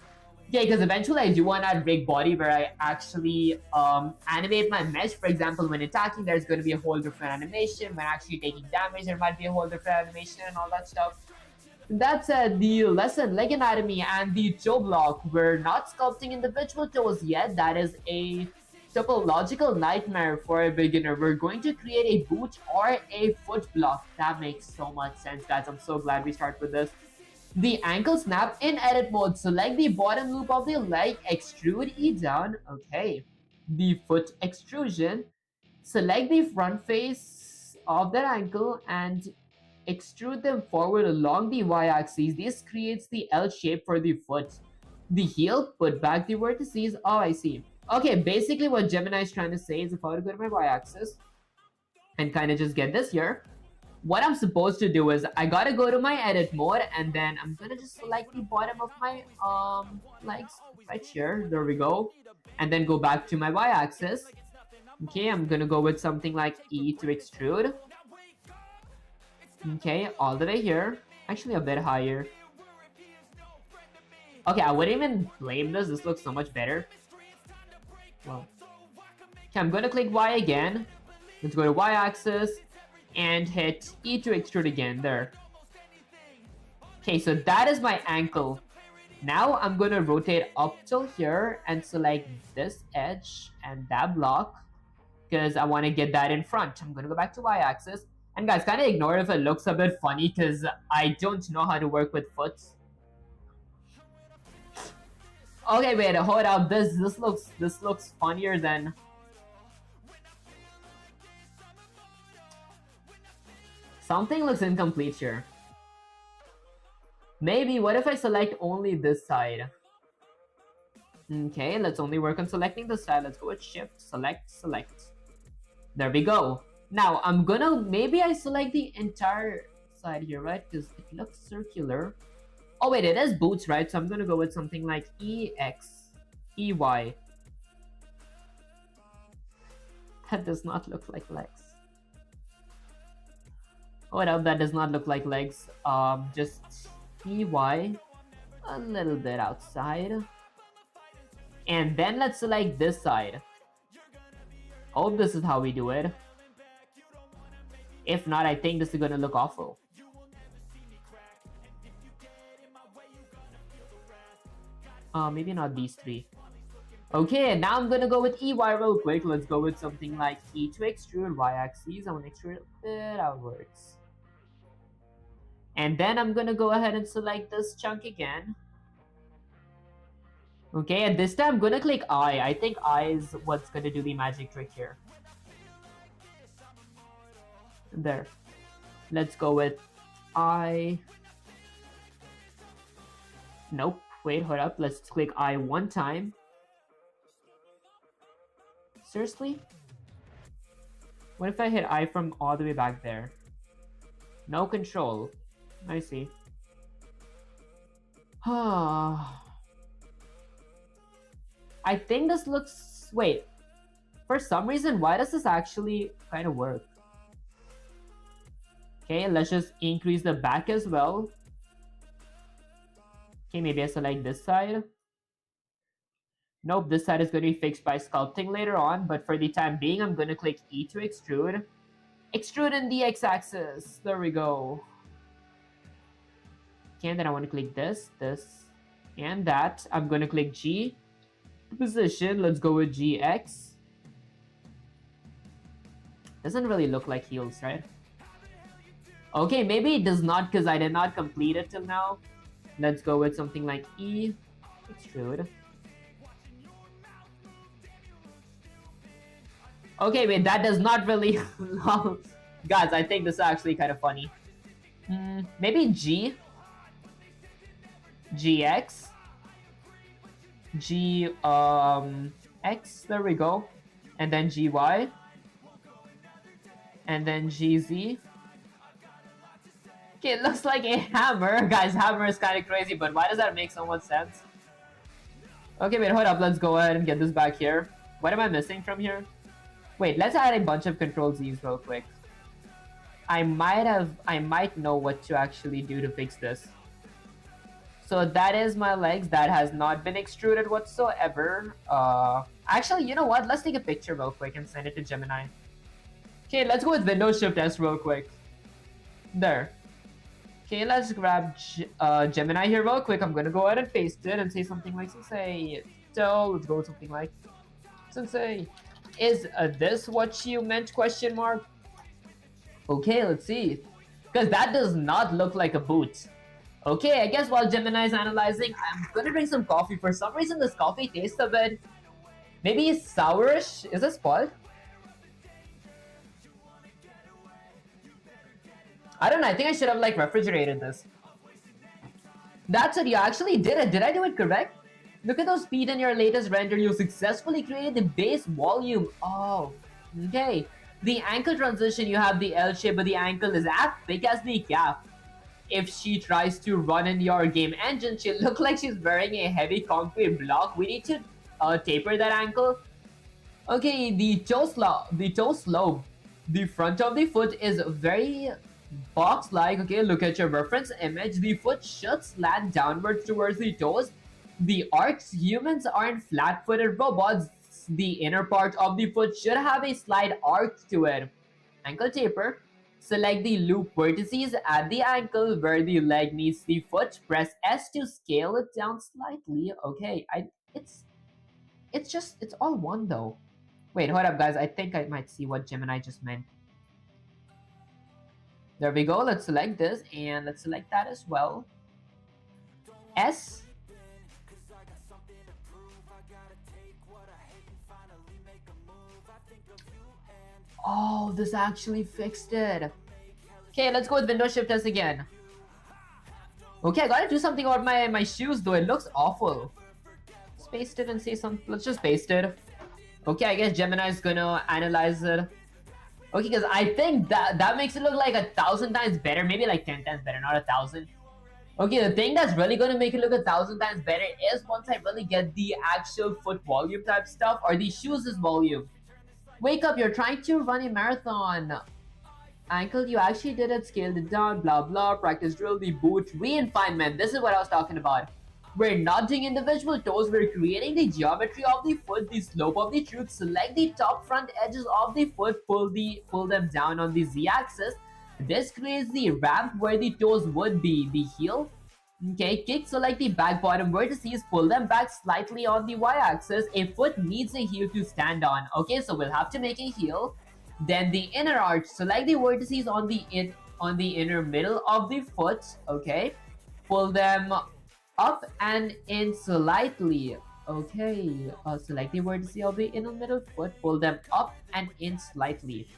Yeah, because eventually I do want that rig body where I actually animate my mesh. For example, when attacking, there's going to be a whole different animation. When actually taking damage, there might be a whole different animation and all that stuff. That said, the lesson, leg anatomy, and the toe block, we're not sculpting individual toes yet. That is a topological nightmare for a beginner. We're going to create a boot or a foot block. That makes so much sense, guys. I'm so glad we start with this. The ankle snap in edit mode. Select the bottom loop of the leg, extrude E down. Okay. The foot extrusion. Select the front face of that ankle and extrude them forward along the y-axis. This creates the L shape for the foot. The heel, put back the vertices. Oh, I see. Okay, basically what Gemini is trying to say is if I were to go to my y-axis and kind of just get this here, what I'm supposed to do is I gotta go to my edit mode and then I'm gonna just select the bottom of my legs right here. There we go. And then go back to my y-axis. Okay, I'm gonna go with something like E to extrude. Okay, all the way here. Actually, a bit higher. Okay, I wouldn't even blame this. This looks so much better. Well, okay, I'm gonna click Y again. Let's go to Y-axis and hit E to extrude again. There. Okay, so that is my ankle. Now I'm gonna rotate up till here and select this edge and that block because I want to get that in front. I'm gonna go back to Y-axis. And guys, kind of ignore if it looks a bit funny because I don't know how to work with foot. Okay, wait, hold up. This looks funnier than. Something looks incomplete here. Maybe, what if I select only this side? Okay, let's only work on selecting this side. Let's go with Shift, Select, Select. There we go. Now, I'm gonna, maybe I select the entire side here, right? Because it looks circular. Oh wait, it is boots, right? So I'm gonna go with something like EX, EY. That does not look like legs. Oh no, that does not look like legs. Just EY, a little bit outside. And then let's select this side. Hope this is how we do it. If not, I think this is gonna look awful. Maybe not these three. Okay, now I'm gonna go with EY real quick. Let's go with something like E to extrude y-axis. I want to extrude a bit outwards. And then I'm gonna go ahead and select this chunk again. Okay, and this time I'm gonna click I. I think I is what's gonna do the magic trick here. There. Let's go with I. Nope. Wait, hold up. Let's click I one time. Seriously? What if I hit I from all the way back there? No control. I see. I think this looks... Wait. For some reason, why does this actually kind of work? Okay, let's just increase the back as well. Okay, maybe I select this side. Nope, this side is going to be fixed by sculpting later on, but for the time being, I'm going to click E to extrude. Extrude in the x-axis. There we go. Okay, and then I want to click this, and that. I'm going to click G. Position, let's go with GX. Doesn't really look like heels, right? Okay, maybe it does not because I did not complete it till now. Let's go with something like E, extrude. Okay, wait, that does not really... Guys, I think this is actually kind of funny. Maybe G. GX. G, X, there we go. And then GY. And then GZ. Okay, it looks like a hammer. Guys, hammer is kind of crazy, but why does that make so much sense? Okay, wait, hold up. Let's go ahead and get this back here. What am I missing from here? Wait, let's add a bunch of Control Z's real quick. I might know what to actually do to fix this. So that is my legs. That has not been extruded whatsoever. Actually, you know what? Let's take a picture real quick and send it to Gemini. Okay, let's go with Windows Shift S real quick. There. Okay, let's grab Gemini here real quick. I'm gonna go ahead and paste it and say something like Sensei. So let's go with something like Sensei. Is this what you meant? Question mark. Okay, let's see. Because that does not look like a boot. Okay, I guess while Gemini is analyzing, I'm gonna drink some coffee. For some reason, this coffee tastes a bit maybe sourish. Is it spoiled? I don't know. I think I should have like refrigerated this. That's what you actually did it. Did I do it correct? Look at those speed in your latest render. You successfully created the base volume. Oh, okay. The ankle transition, you have the L shape, but the ankle is as big as the calf. If she tries to run in your game engine, she'll look like she's wearing a heavy concrete block. We need to taper that ankle. Okay, the toe slope. The front of the foot is very box-like. Okay, look at your reference image. The foot should slant downwards towards the toes. The arcs, humans aren't flat-footed robots. The inner part of the foot should have a slight arc to it. Ankle taper. Select the loop vertices at the ankle where the leg meets the foot. Press S to scale it down slightly. Okay, it's all one though. Wait, hold up guys, I think I might see what Gemini just meant. There we go, let's select this and let's select that as well. S. Oh, this actually fixed it. Okay, let's go with Windows Shift S again. Okay, I gotta do something about my shoes though, it looks awful. Let's paste it and say something, let's just paste it. Okay, I guess Gemini is gonna analyze it. Okay, because I think that makes it look like 1,000 times better, maybe like 10 times better, not 1,000. Okay, the thing that's really gonna make it look 1,000 times better is once I really get the actual foot volume type stuff or the shoes volume. Wake up, you're trying to run a marathon. Ankle, you actually did it, scaled it down, blah blah, practice drill, the boot, refinement. This is what I was talking about. We're not doing individual toes, we're creating the geometry of the foot, the slope of the truth. Select the top front edges of the foot, pull them down on the z-axis. This creates the ramp where the toes would be, the heel. Okay, kick, select the back bottom vertices, pull them back slightly on the y-axis. A foot needs a heel to stand on. Okay, so we'll have to make a heel. Then the inner arch, select the vertices on the inner middle of the foot. Okay, pull them up and in slightly. Okay, select the vertices of the inner middle foot, pull them up and in slightly.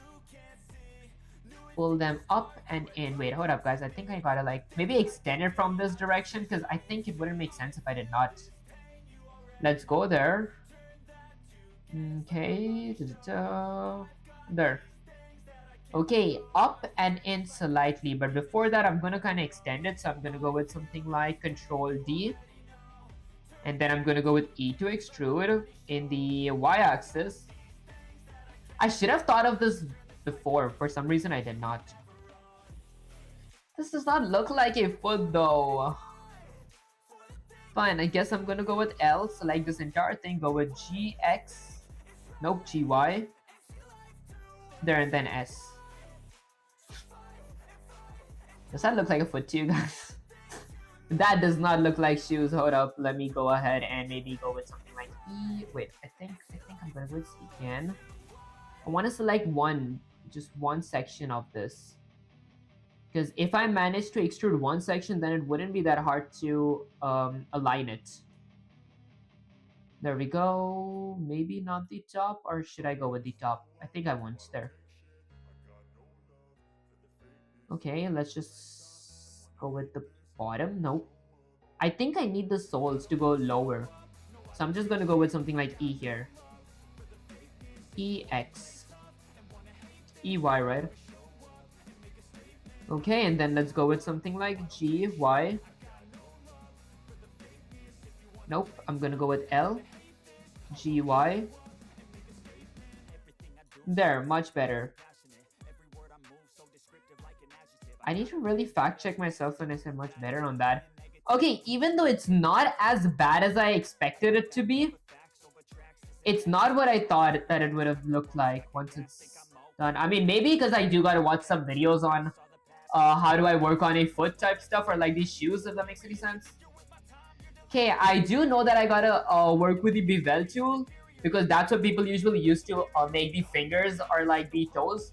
Pull them up and in. Wait, hold up guys, I think I gotta like maybe extend it from this direction because I think it wouldn't make sense if I did not. Let's go there. Okay, there. Okay, up and in slightly, but before that I'm gonna kind of extend it, so I'm gonna go with something like Control D, and then I'm gonna go with E to extrude in the y-axis. I should have thought of this before, for some reason I did not. This does not look like a foot though. Fine, I guess I'm gonna go with L, select this entire thing, go with GX, nope, GY, there, and then S. Does that look like a foot to you guys? That does not look like shoes. Hold up, let me go ahead and maybe go with something like E. Wait, I think I'm gonna go with C again. I want to select just one section of this. Because if I manage to extrude one section, then it wouldn't be that hard to align it. There we go. Maybe not the top, or should I go with the top? I think I want there. Okay, let's just go with the bottom. Nope. I think I need the soles to go lower. So I'm just going to go with something like E here. EX. EY, right? Okay, and then let's go with something like GY. Nope, I'm gonna go with L. GY. There, much better. I need to really fact check myself when I say much better on that. Okay, even though it's not as bad as I expected it to be, it's not what I thought that it would have looked like once it's done. I mean, maybe because I do gotta watch some videos on how do I work on a foot type stuff, or like these shoes, if that makes any sense. Okay, I do know that I gotta work with the bevel tool, because that's what people usually use to make the fingers or like the toes.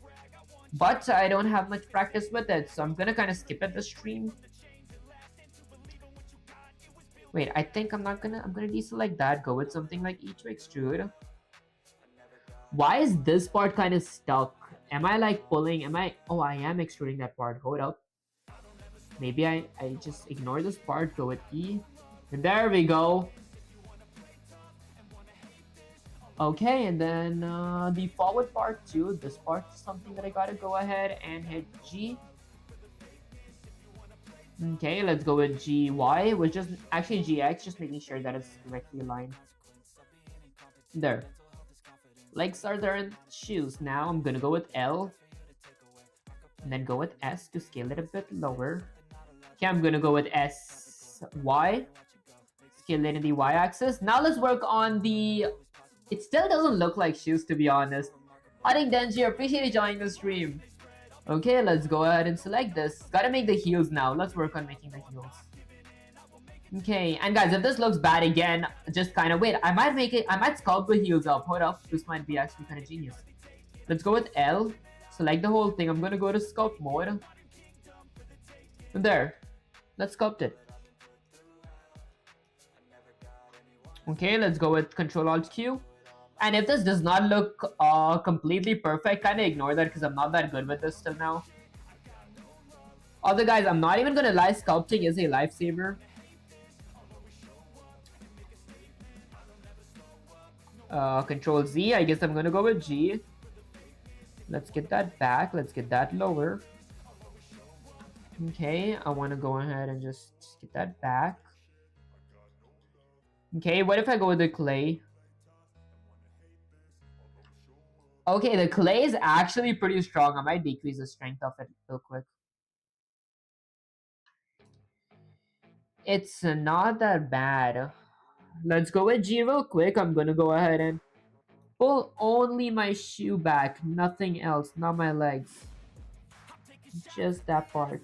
But I don't have much practice with it, so I'm gonna kind of skip it the stream. Wait, I think I'm gonna deselect that, go with something like E to extrude. Why is this part kind of stuck? Am I like pulling, oh, I am extruding that part, hold up. Maybe I just ignore this part, go with E. And there we go. Okay, and then the forward part too, this part is something that I gotta go ahead and hit G. Okay, let's go with GY, which is actually GX, just making sure that it's correctly aligned. There. Legs are there in shoes. Now I'm gonna go with L. And then go with S to scale it a bit lower. Okay, I'm gonna go with SY. Scale it in the Y-axis. Now let's work on the... It still doesn't look like shoes, to be honest. I think Denji, appreciate you joining the stream. Okay, let's go ahead and select this. Gotta make the heels now. Let's work on making the heels. Okay, and guys, if this looks bad again, just kind of wait. I might sculpt the heels up. Hold up, this might be actually kind of genius. Let's go with L. Select the whole thing. I'm gonna go to sculpt mode. And there. Let's sculpt it. Okay, let's go with Control-Alt-Q. And if this does not look completely perfect, kind of ignore that because I'm not that good with this till now. Although, guys, I'm not even gonna lie, sculpting is a lifesaver. Control Z, I guess I'm gonna go with G. Let's get that back, let's get that lower. Okay, I wanna go ahead and just get that back. Okay, what if I go with the clay? Okay, the clay is actually pretty strong. I might decrease the strength of it real quick. It's not that bad. Let's go with G real quick. I'm gonna go ahead and pull only my shoe back, nothing else, not my legs. Just that part.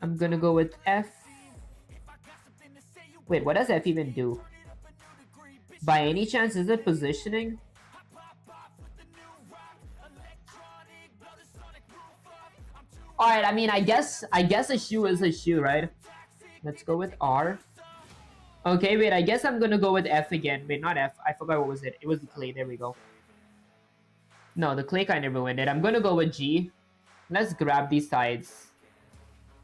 I'm gonna go with F. Wait, what does F even do? By any chance, is it positioning? Alright, I mean, I guess a shoe is a shoe, right? Let's go with R. Okay, wait, I guess I'm gonna go with F again. Wait, not F. I forgot what was it. It was the clay. There we go. No, the clay kind of ruined it. I'm gonna go with G. Let's grab these sides.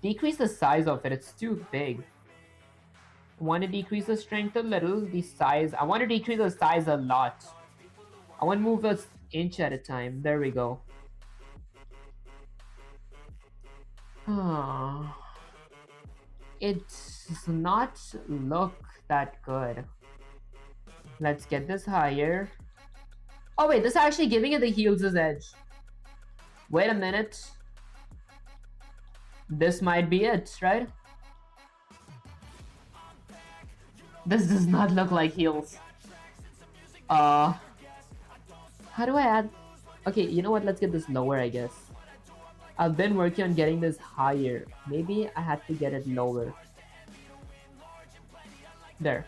Decrease the size of it. It's too big. I want to decrease the strength a little. The size. I want to decrease the size a lot. I want to move an inch at a time. There we go. It does not look that good. Let's get this higher. Oh wait, this is actually giving it the heels' edge. Wait a minute. This might be it, right? This does not look like heels. How do I add? Okay, you know what? Let's get this lower, I guess. I've been working on getting this higher. Maybe I had to get it lower. There.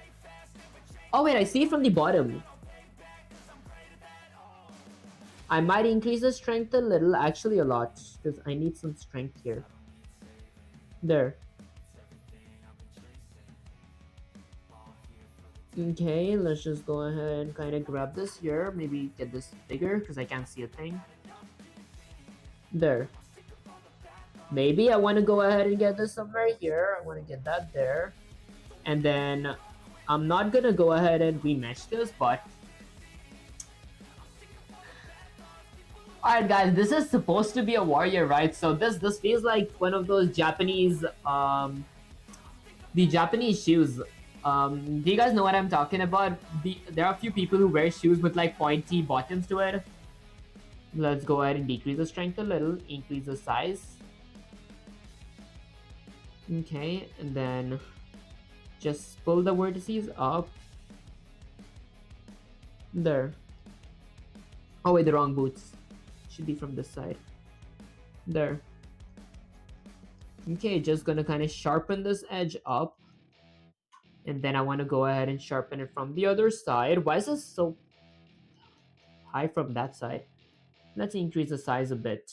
Oh wait, I see it from the bottom. I might increase the strength a little, actually a lot, because I need some strength here. There. Okay, let's just go ahead and kind of grab this here. Maybe get this bigger, because I can't see a thing. There. Maybe I want to go ahead and get this somewhere here. I want to get that there. And then I'm not going to go ahead and remesh this, but... Alright guys, this is supposed to be a warrior, right? So this feels like one of those Japanese, the Japanese shoes. Do you guys know what I'm talking about? There are a few people who wear shoes with like pointy bottoms to it. Let's go ahead and decrease the strength a little, increase the size. Okay, and then just pull the vertices up. There. Oh wait, the wrong boots. Should be from this side. There. Okay, just gonna kind of sharpen this edge up. And then I want to go ahead and sharpen it from the other side. Why is this so high from that side? Let's increase the size a bit.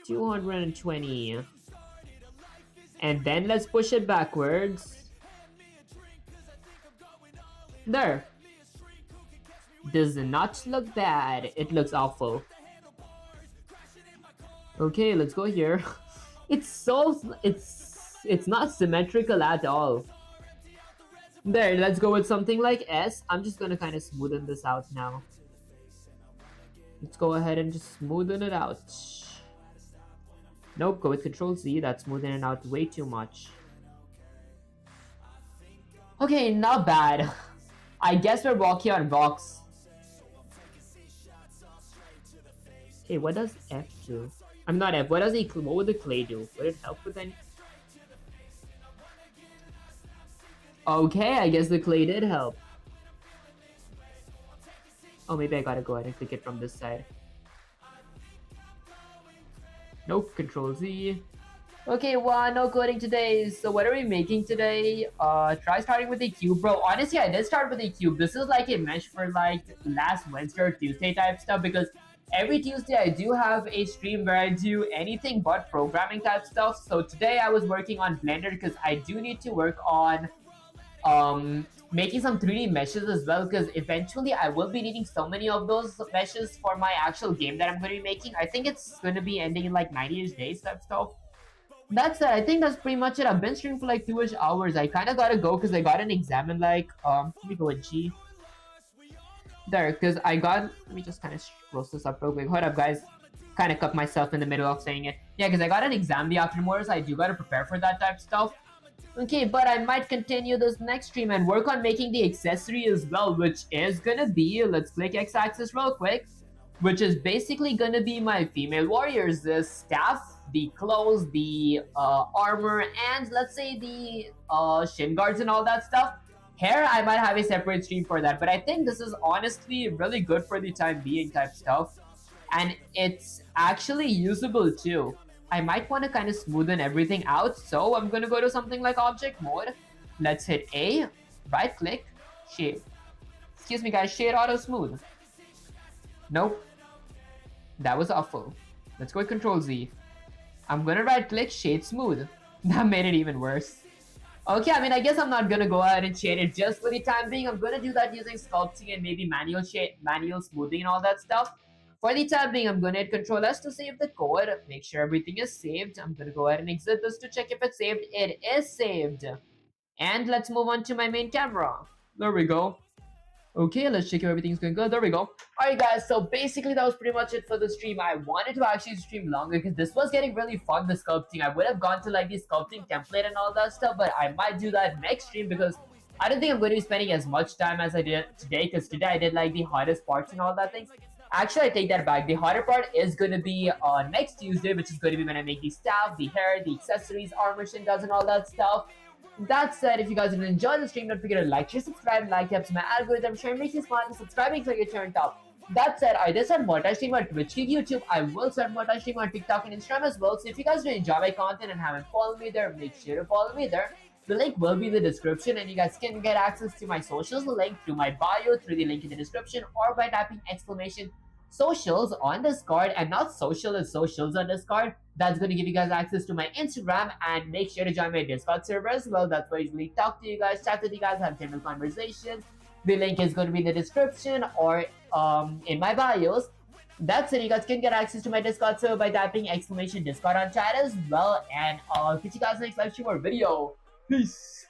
220. And then let's push it backwards. There. Does not look bad. It looks awful. Okay, let's go here. It's not symmetrical at all. There, let's go with something like S. I'm just gonna kind of smoothen this out now. Let's go ahead and just smoothen it out. Nope, go with Control Z. That's smoothing it out way too much. Okay, not bad. I guess we're walking on rocks. Hey, what does F do? I'm not F. What would the clay do? Would it help with any? Okay, I guess the clay did help. Oh, maybe I gotta go ahead and click it from this side. Nope, Control Z. Okay, no coding today. So what are we making today? Try starting with a cube, bro. Honestly, I did start with a cube. This is like a mesh for like last Wednesday or Tuesday type stuff because every Tuesday I do have a stream where I do anything but programming type stuff. So today I was working on Blender because I do need to work on making some 3D meshes as well because eventually I will be needing so many of those meshes for my actual game that I'm going to be making. I think it's going to be ending in like 90-ish days type stuff. That's it. I think that's pretty much it. I've been streaming for like 2-ish hours. I kind of gotta go because I got an exam in like, let me go with G. There, because let me just kind of roast this up real quick. Hold up, guys. Kind of cut myself in the middle of saying it. Yeah, because I got an exam the afternoon, so I do gotta prepare for that type of stuff. Okay, but I might continue this next stream and work on making the accessory as well, which is gonna be, let's click X-axis real quick, which is basically gonna be my female warriors, the staff, the clothes, the armor, and let's say the shin guards and all that stuff. Hair, I might have a separate stream for that, but I think this is honestly really good for the time being type stuff. And it's actually usable too. I might want to kind of smoothen everything out, so I'm going to go to something like object mode. Let's hit A, right click, shade. Excuse me guys, shade auto smooth. Nope. That was awful. Let's go with Control Z. I'm going to right click, shade smooth. That made it even worse. Okay, I mean, I guess I'm not going to go ahead and shade it just for the time being. I'm going to do that using sculpting and maybe manual smoothing and all that stuff. For the time being, I'm going to hit Control S to save the code. Make sure everything is saved. I'm going to go ahead and exit this to check if it's saved. It is saved. And let's move on to my main camera. There we go. Okay, let's check if everything's going good. There we go. Alright guys, so basically that was pretty much it for the stream. I wanted to actually stream longer because this was getting really fun, the sculpting. I would have gone to like the sculpting template and all that stuff, but I might do that next stream because I don't think I'm going to be spending as much time as I did today because today I did like the hardest parts and all that things. Actually, I take that back. The harder part is going to be next Tuesday, which is going to be when I make the staff, the hair, the accessories, armor, shin guards, and all that stuff. That said, if you guys did enjoy the stream, don't forget to like, share, subscribe, like, helps my algorithm, share, makes you smart, and subscribing so you turn top. That said, I did start monetizing on Twitch, YouTube. I will start monetizing on TikTok and Instagram as well. So if you guys do enjoy my content and haven't followed me there, make sure to follow me there. The link will be in the description and you guys can get access to my socials, the link through my bio, through the link in the description, or by typing exclamation socials on Discord, and not social as socials on Discord. That's going to give you guys access to my Instagram, and make sure to join my Discord server as well. That's where I usually talk to you guys, chat with you guys, have general conversations. The link is going to be in the description or in my bios. That's it. You guys can get access to my Discord server by typing exclamation Discord on chat as well. And I'll catch you guys next live stream or video. Peace.